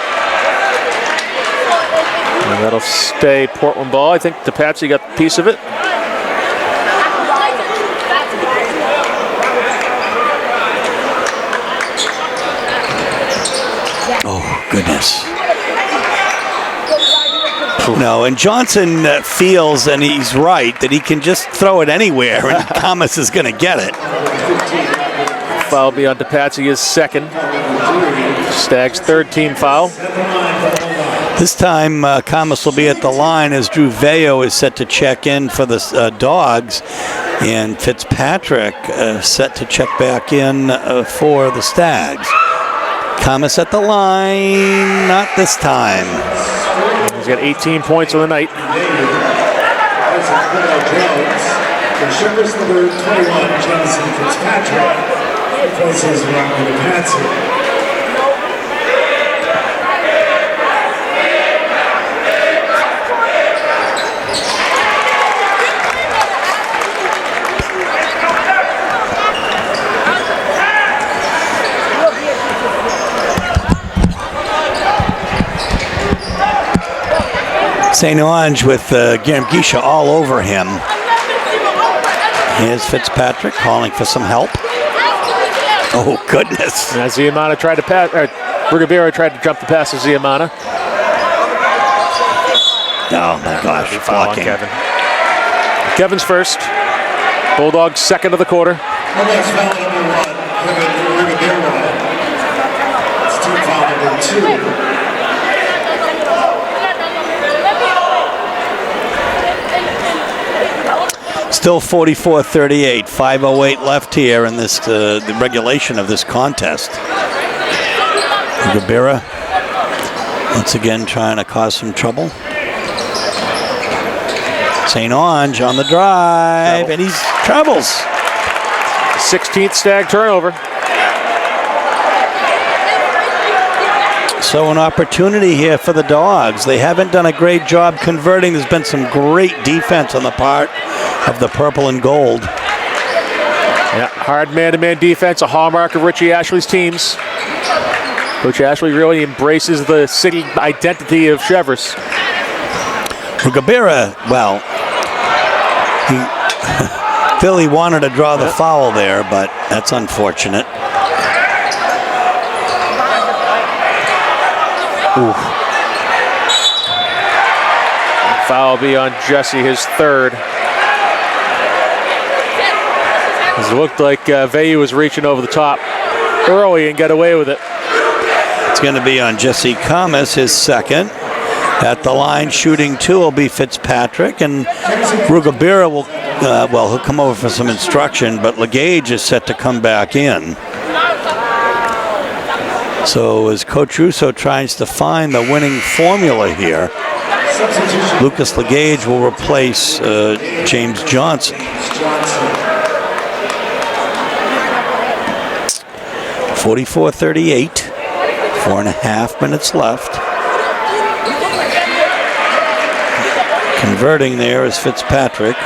And that'll stay Portland ball. I think DePazzi got a piece of it. Oh, goodness. No, and Johnson feels, and he's right, that he can just throw it anywhere, and Kamas is going to get it. Foul be on DePazzi, his second. Stags' third team foul. This time, Kamas will be at the line as Drew Vayo is set to check in for the Dogs, and Fitzpatrick set to check back in for the Stags. Kamas at the line, not this time. He's got 18 points on the night. This is Rocky the Patsy. St. Ange with Garmagisha all over him. Here's Fitzpatrick calling for some help. Oh, goodness. As Ziamana tried to pass, Ruggiero tried to jump the pass to Ziamana. Oh, my gosh, Foul on blocking. Kevin. Kevin's first. Bulldogs second of the quarter. Bulldogs foul number 1, Kevin Ruggiero. It's team foul number 2. Still 44-38, 5:08 left here in this the regulation of this contest. Gabira once again trying to cause some trouble. St. Ange on the drive, and he's troubles. 16th Stag turnover. So an opportunity here for the Dogs. They haven't done a great job converting. There's been some great defense on the part of the purple and gold. Yeah, hard man-to-man defense, a hallmark of Richie Ashley's teams. Coach Ashley really embraces the city identity of Cheverus. Gabira, well, Philly wanted to draw the foul there, but that's unfortunate. Ooh. Foul will be on Jesse, his third. It looked like Veyu was reaching over the top early and got away with it. It's going to be on Jesse Kamas, his second. At the line, shooting 2 will be Fitzpatrick, and Ruggiero will, he'll come over for some instruction, but Legage is set to come back in. So as Coach Russo tries to find the winning formula here, Lucas Legage will replace James Johnson. 44-38, 4.5 minutes left. Converting there is Fitzpatrick.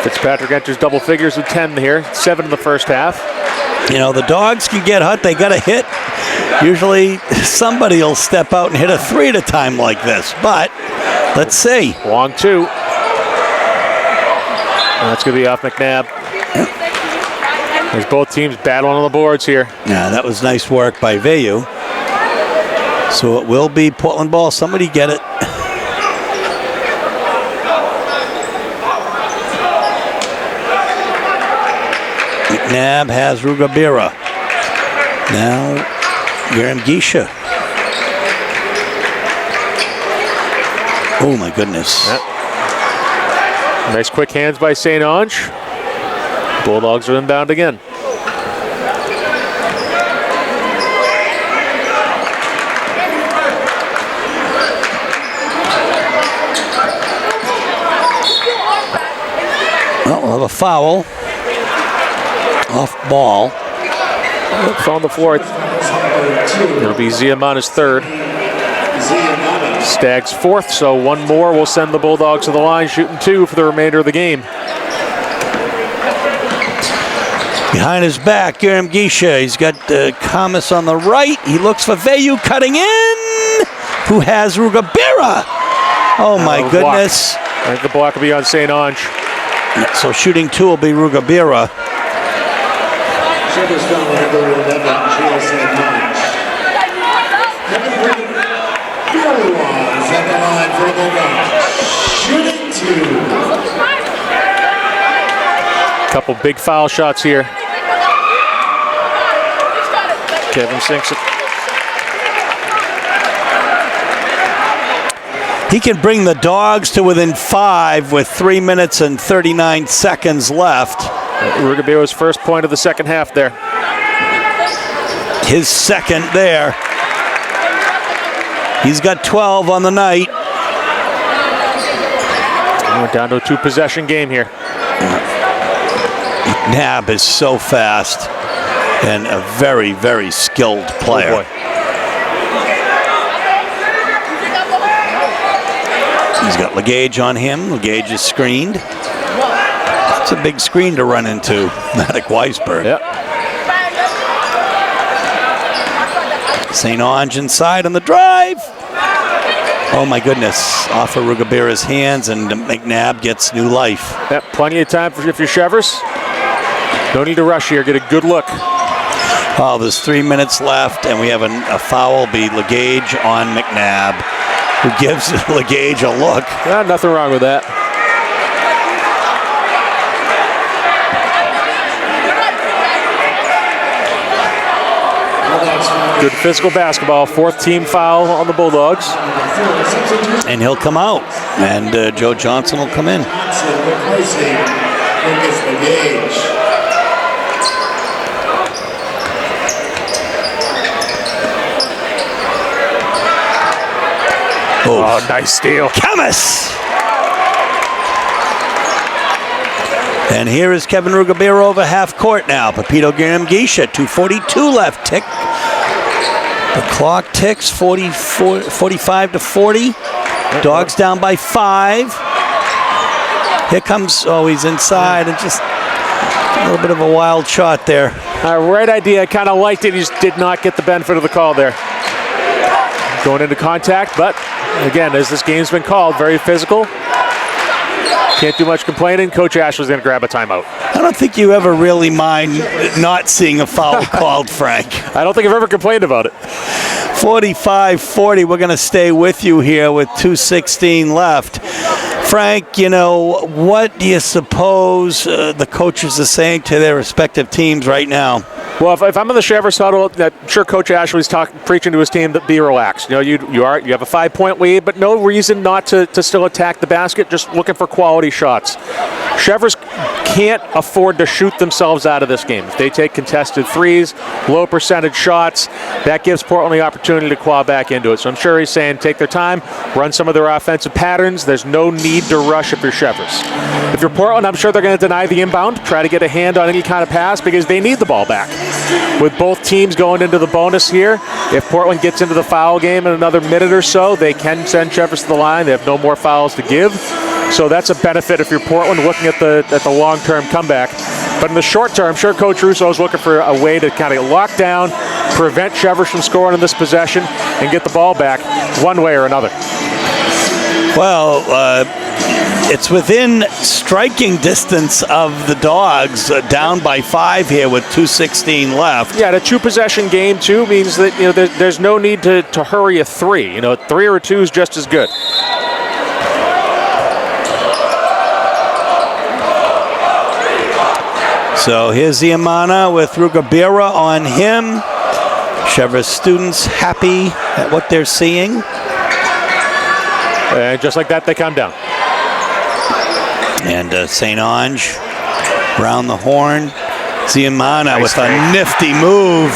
Fitzpatrick enters double figures with 10 here, 7 in the first half. You know, the Dogs can get hot, they got to hit. Usually somebody will step out and hit a 3 at a time like this, but let's see. Long 2. And that's going to be off McNabb. There's both teams battling on the boards here. Yeah, that was nice work by Veyu. So it will be Portland ball. Somebody get it. McNabb has Ruggiero. Now Garmagisha. Oh my goodness. Yep. Nice quick hands by St. Ange. Bulldogs are inbound again. Well, we'll have a foul. Off ball. Oops, on the floor. It'll be Ziamana's third. Stag's fourth, so one more will send the Bulldogs to the line, shooting 2 for the remainder of the game. Behind his back, Garmagisha. He's got Kamas on the right. He looks for Veyu cutting in, who has Ruggiero. Oh my goodness. I think the block will be on St. Ange. So shooting 2 will be Ruggiero. Cheverus foul number 11, St. Ange. Kevin Ruggiero is at the line for the Bulldogs. Shooting 2. Couple big foul shots here. Kevin sinks it. He can bring the Dogs to within 5 with 3 minutes and 39 seconds left. Ruggibero's first point of the second half there. His second there. He's got 12 on the night. We're down to a 2-possession game here. McNabb is so fast and a very, very skilled player. Oh boy. He's got LeGage on him. LeGage is screened. It's a big screen to run into, Matic Weisberg. Yep. St. Ange inside on the drive. Oh my goodness, off of Ruggiera's hands, and McNabb gets new life. Yep, plenty of time if you're Cheverus. No need to rush here, get a good look. Oh, there's 3 minutes left, and we have a foul, be LeGage on McNabb, who gives LeGage a look. Nothing wrong with that. Good physical basketball. 4th team foul on the Bulldogs. And he'll come out, and Joe Johnson will come in. Oh, nice steal. Camus! And here is Kevin Ruggiera over half court now. Pepito Garamgisha, 2:42 left. Tick. The clock ticks, 45 to 40. Dogs down by 5. Here comes, oh, he's inside, and just a little bit of a wild shot there. Right idea. I kind of liked it. He just did not get the benefit of the call there. Going into contact, but again, as this game's been called, very physical. Can't do much complaining. Coach Ashley's going to grab a timeout. I don't think you ever really mind not seeing a foul called, Frank. I don't think I've ever complained about it. 45-40, we're going to stay with you here with 2:16 left. Frank, you know, what do you suppose the coaches are saying to their respective teams right now? Well, if I'm in the Cheverus huddle, I'm sure Coach Ashley's preaching to his team that be relaxed. You know, you have a 5-point lead, but no reason not to still attack the basket. Just looking for quality shots. Cheverus can't afford to shoot themselves out of this game. If they take contested threes, low percentage shots, that gives Portland the opportunity to claw back into it. So I'm sure he's saying take their time, run some of their offensive patterns. There's no need to rush if you're Cheverus. If you're Portland, I'm sure they're going to deny the inbound, try to get a hand on any kind of pass because they need the ball back. With both teams going into the bonus here, if Portland gets into the foul game in another minute or so, they can send Cheverus to the line. They have no more fouls to give. So that's a benefit if you're Portland looking at the long-term comeback. But in the short term, I'm sure Coach Russo is looking for a way to kind of lock down, prevent Cheverus from scoring in this possession, and get the ball back one way or another. Well, it's within striking distance of the Dogs, down by 5 here with 2:16 left. Yeah, the 2-possession game too means that there's no need to hurry a 3. 3 or 2 is just as good. So here's Ziamana with Ruggiera on him. Cheverus students happy at what they're seeing. And just like that, they come down. And St. Ange around the horn. Ziamana with a nifty move.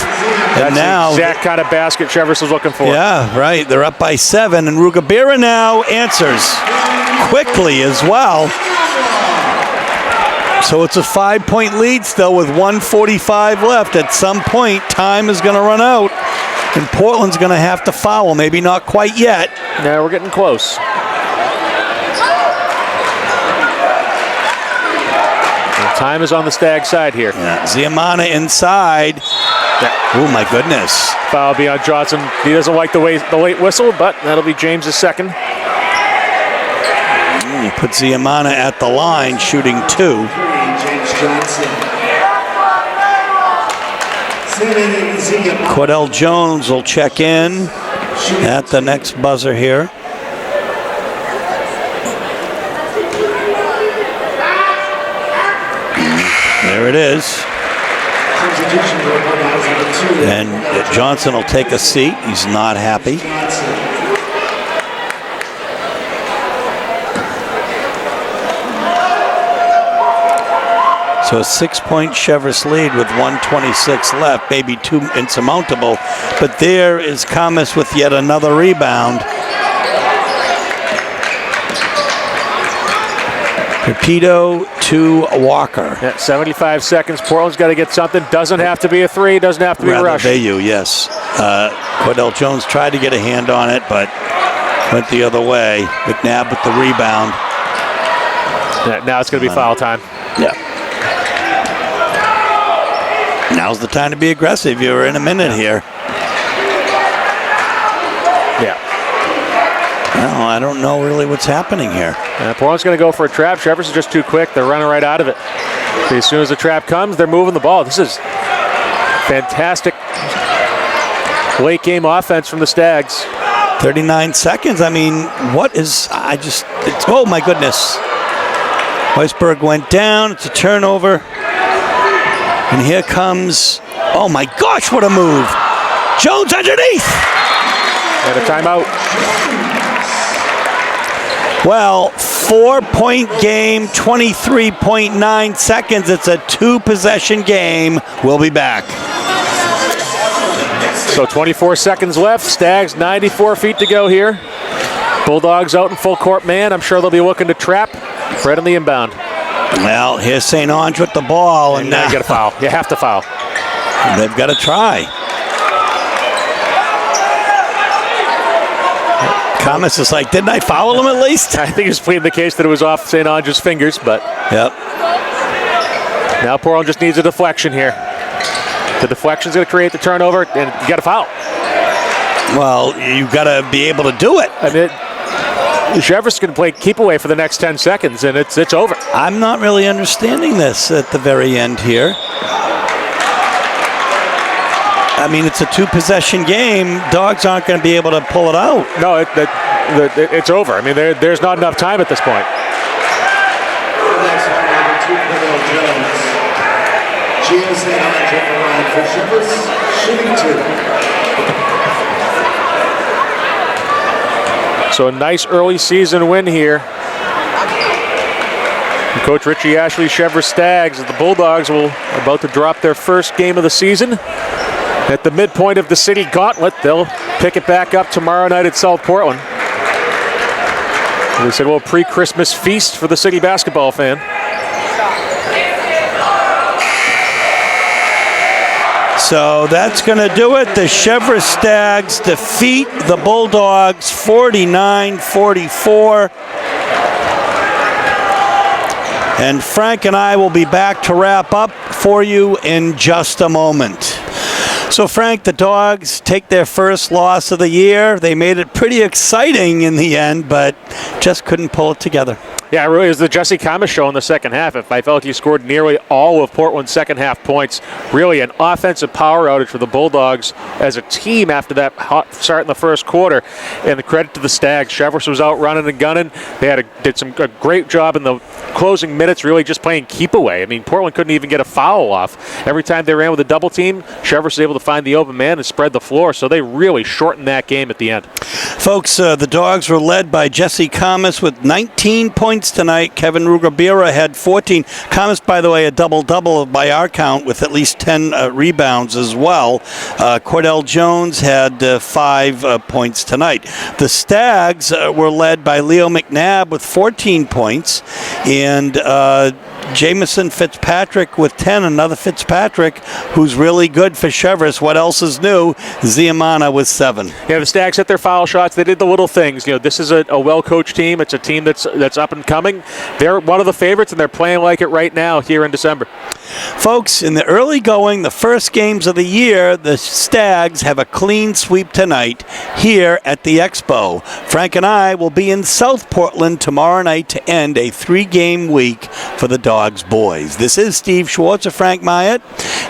That's and now the exact kind of basket Cheverus is looking for. Yeah, right. They're up by 7, and Ruggiera now answers quickly as well. So it's a 5-point lead still with 1:45 left. At some point, time is going to run out, and Portland's going to have to foul. Maybe not quite yet. Yeah, we're getting close. And time is on the Stag side here. Yeah. Ziamana inside. Oh, my goodness. Foul be on Johnson. He doesn't like the late whistle, but that'll be James' second. He puts Ziamana at the line, shooting 2. Cordell Jones will check in at the next buzzer here. There it is. And Johnson will take a seat. He's not happy. So a 6-point Cheverus lead with 1:26 left, maybe too insurmountable. But there is Camus with yet another rebound. Pepito to Walker. Yeah, 75 seconds. Portland's got to get something. Doesn't have to be a three. Doesn't have to be a rush. Vayu, yes. Cordell Jones tried to get a hand on it, but went the other way. McNabb with the rebound. Yeah, now it's going to be foul time. Yeah. Now's the time to be aggressive. You're in a minute here. Yeah. Well, I don't know really what's happening here. Portland's going to go for a trap. Cheverus is just too quick. They're running right out of it. As soon as the trap comes, they're moving the ball. This is fantastic late game offense from the Stags. 39 seconds. I mean, what is... oh, my goodness. Weisberg went down. It's a turnover. And here comes... Oh, my gosh, what a move. Jones underneath. And a timeout. Well, 4-point game, 23.9 seconds. It's a 2-possession game. We'll be back. So 24 seconds left. Stags 94 feet to go here. Bulldogs out in full court man. I'm sure they'll be looking to trap right on the inbound. Well, here's St. Ange with the ball. And now you got to foul. You have to foul. They've got to try. Thomas is like, didn't I foul him at least? I think he was pleading the case that it was off St. Ange's fingers, but... Yep. Now Portland just needs a deflection here. The deflection's going to create the turnover, and you got to foul. Well, you got to be able to do it. I mean, Cheverus can play keep away for the next 10 seconds, and it's over. I'm not really understanding this at the very end here. I mean, it's a 2-possession game. Dogs aren't going to be able to pull it out. No, it's over. I mean, there's not enough time at this point. The next one, number 2, Cordell Jones. Gio St. Ange on the line for Cheverus, shooting 2. So a nice early season win here. And Coach Richie Ashley, Cheverus Stags, the Bulldogs are about to drop their first game of the season. At the midpoint of the city gauntlet, they'll pick it back up tomorrow night at South Portland. They said, well, pre-Christmas feast for the city basketball fan. So that's going to do it. The Cheverus Stags defeat the Bulldogs 49-44. And Frank and I will be back to wrap up for you in just a moment. So, Frank, the Dogs take their first loss of the year. They made it pretty exciting in the end, but just couldn't pull it together. Yeah, it really is the Jesse Kamas show in the second half. If I felt he scored nearly all of Portland's second half points, really an offensive power outage for the Bulldogs as a team after that hot start in the first quarter. And the credit to the Stags. Cheverus was out running and gunning. They did a great job in the closing minutes, really just playing keep away. I mean, Portland couldn't even get a foul off. Every time they ran with a double team, Cheverus was able to find the open man and spread the floor. So they really shortened that game at the end. Folks, the Dogs were led by Jesse Kamas with 19 points tonight. Kevin Rugabira had 14. Kamas, by the way, a double-double by our count with at least 10 rebounds as well. Cordell Jones had 5 points tonight. The Stags were led by Leo McNabb with 14 points and Jamison Fitzpatrick with 10. Another Fitzpatrick who's really good for Cheverus. What else is new? Ziamana with 7. Yeah, the Stags hit their foul shots. They did the little things. You know, this is a well-coached team. It's a team that's up and coming. They're one of the favorites, and they're playing like it right now here in December. Folks, in the early going, the first games of the year, the Stags have a clean sweep tonight here at the Expo. Frank and I will be in South Portland tomorrow night to end a 3-game week for the Dogs boys. This is Steve Schwartz of Frank Myatt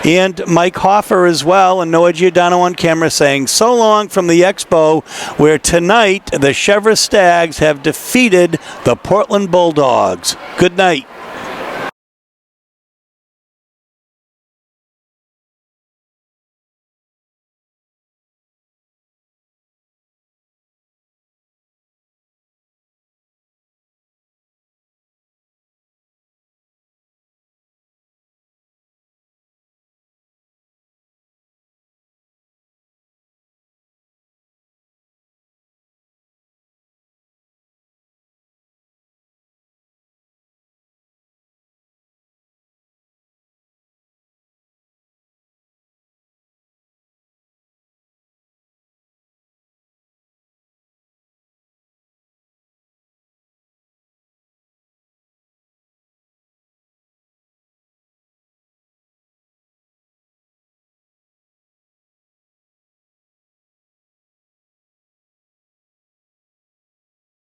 and Mike Hoffer as well, and Noah Giordano on camera saying so long from the Expo, where tonight the Cheverus Stags have defeated the Portland Bulldogs. Good night.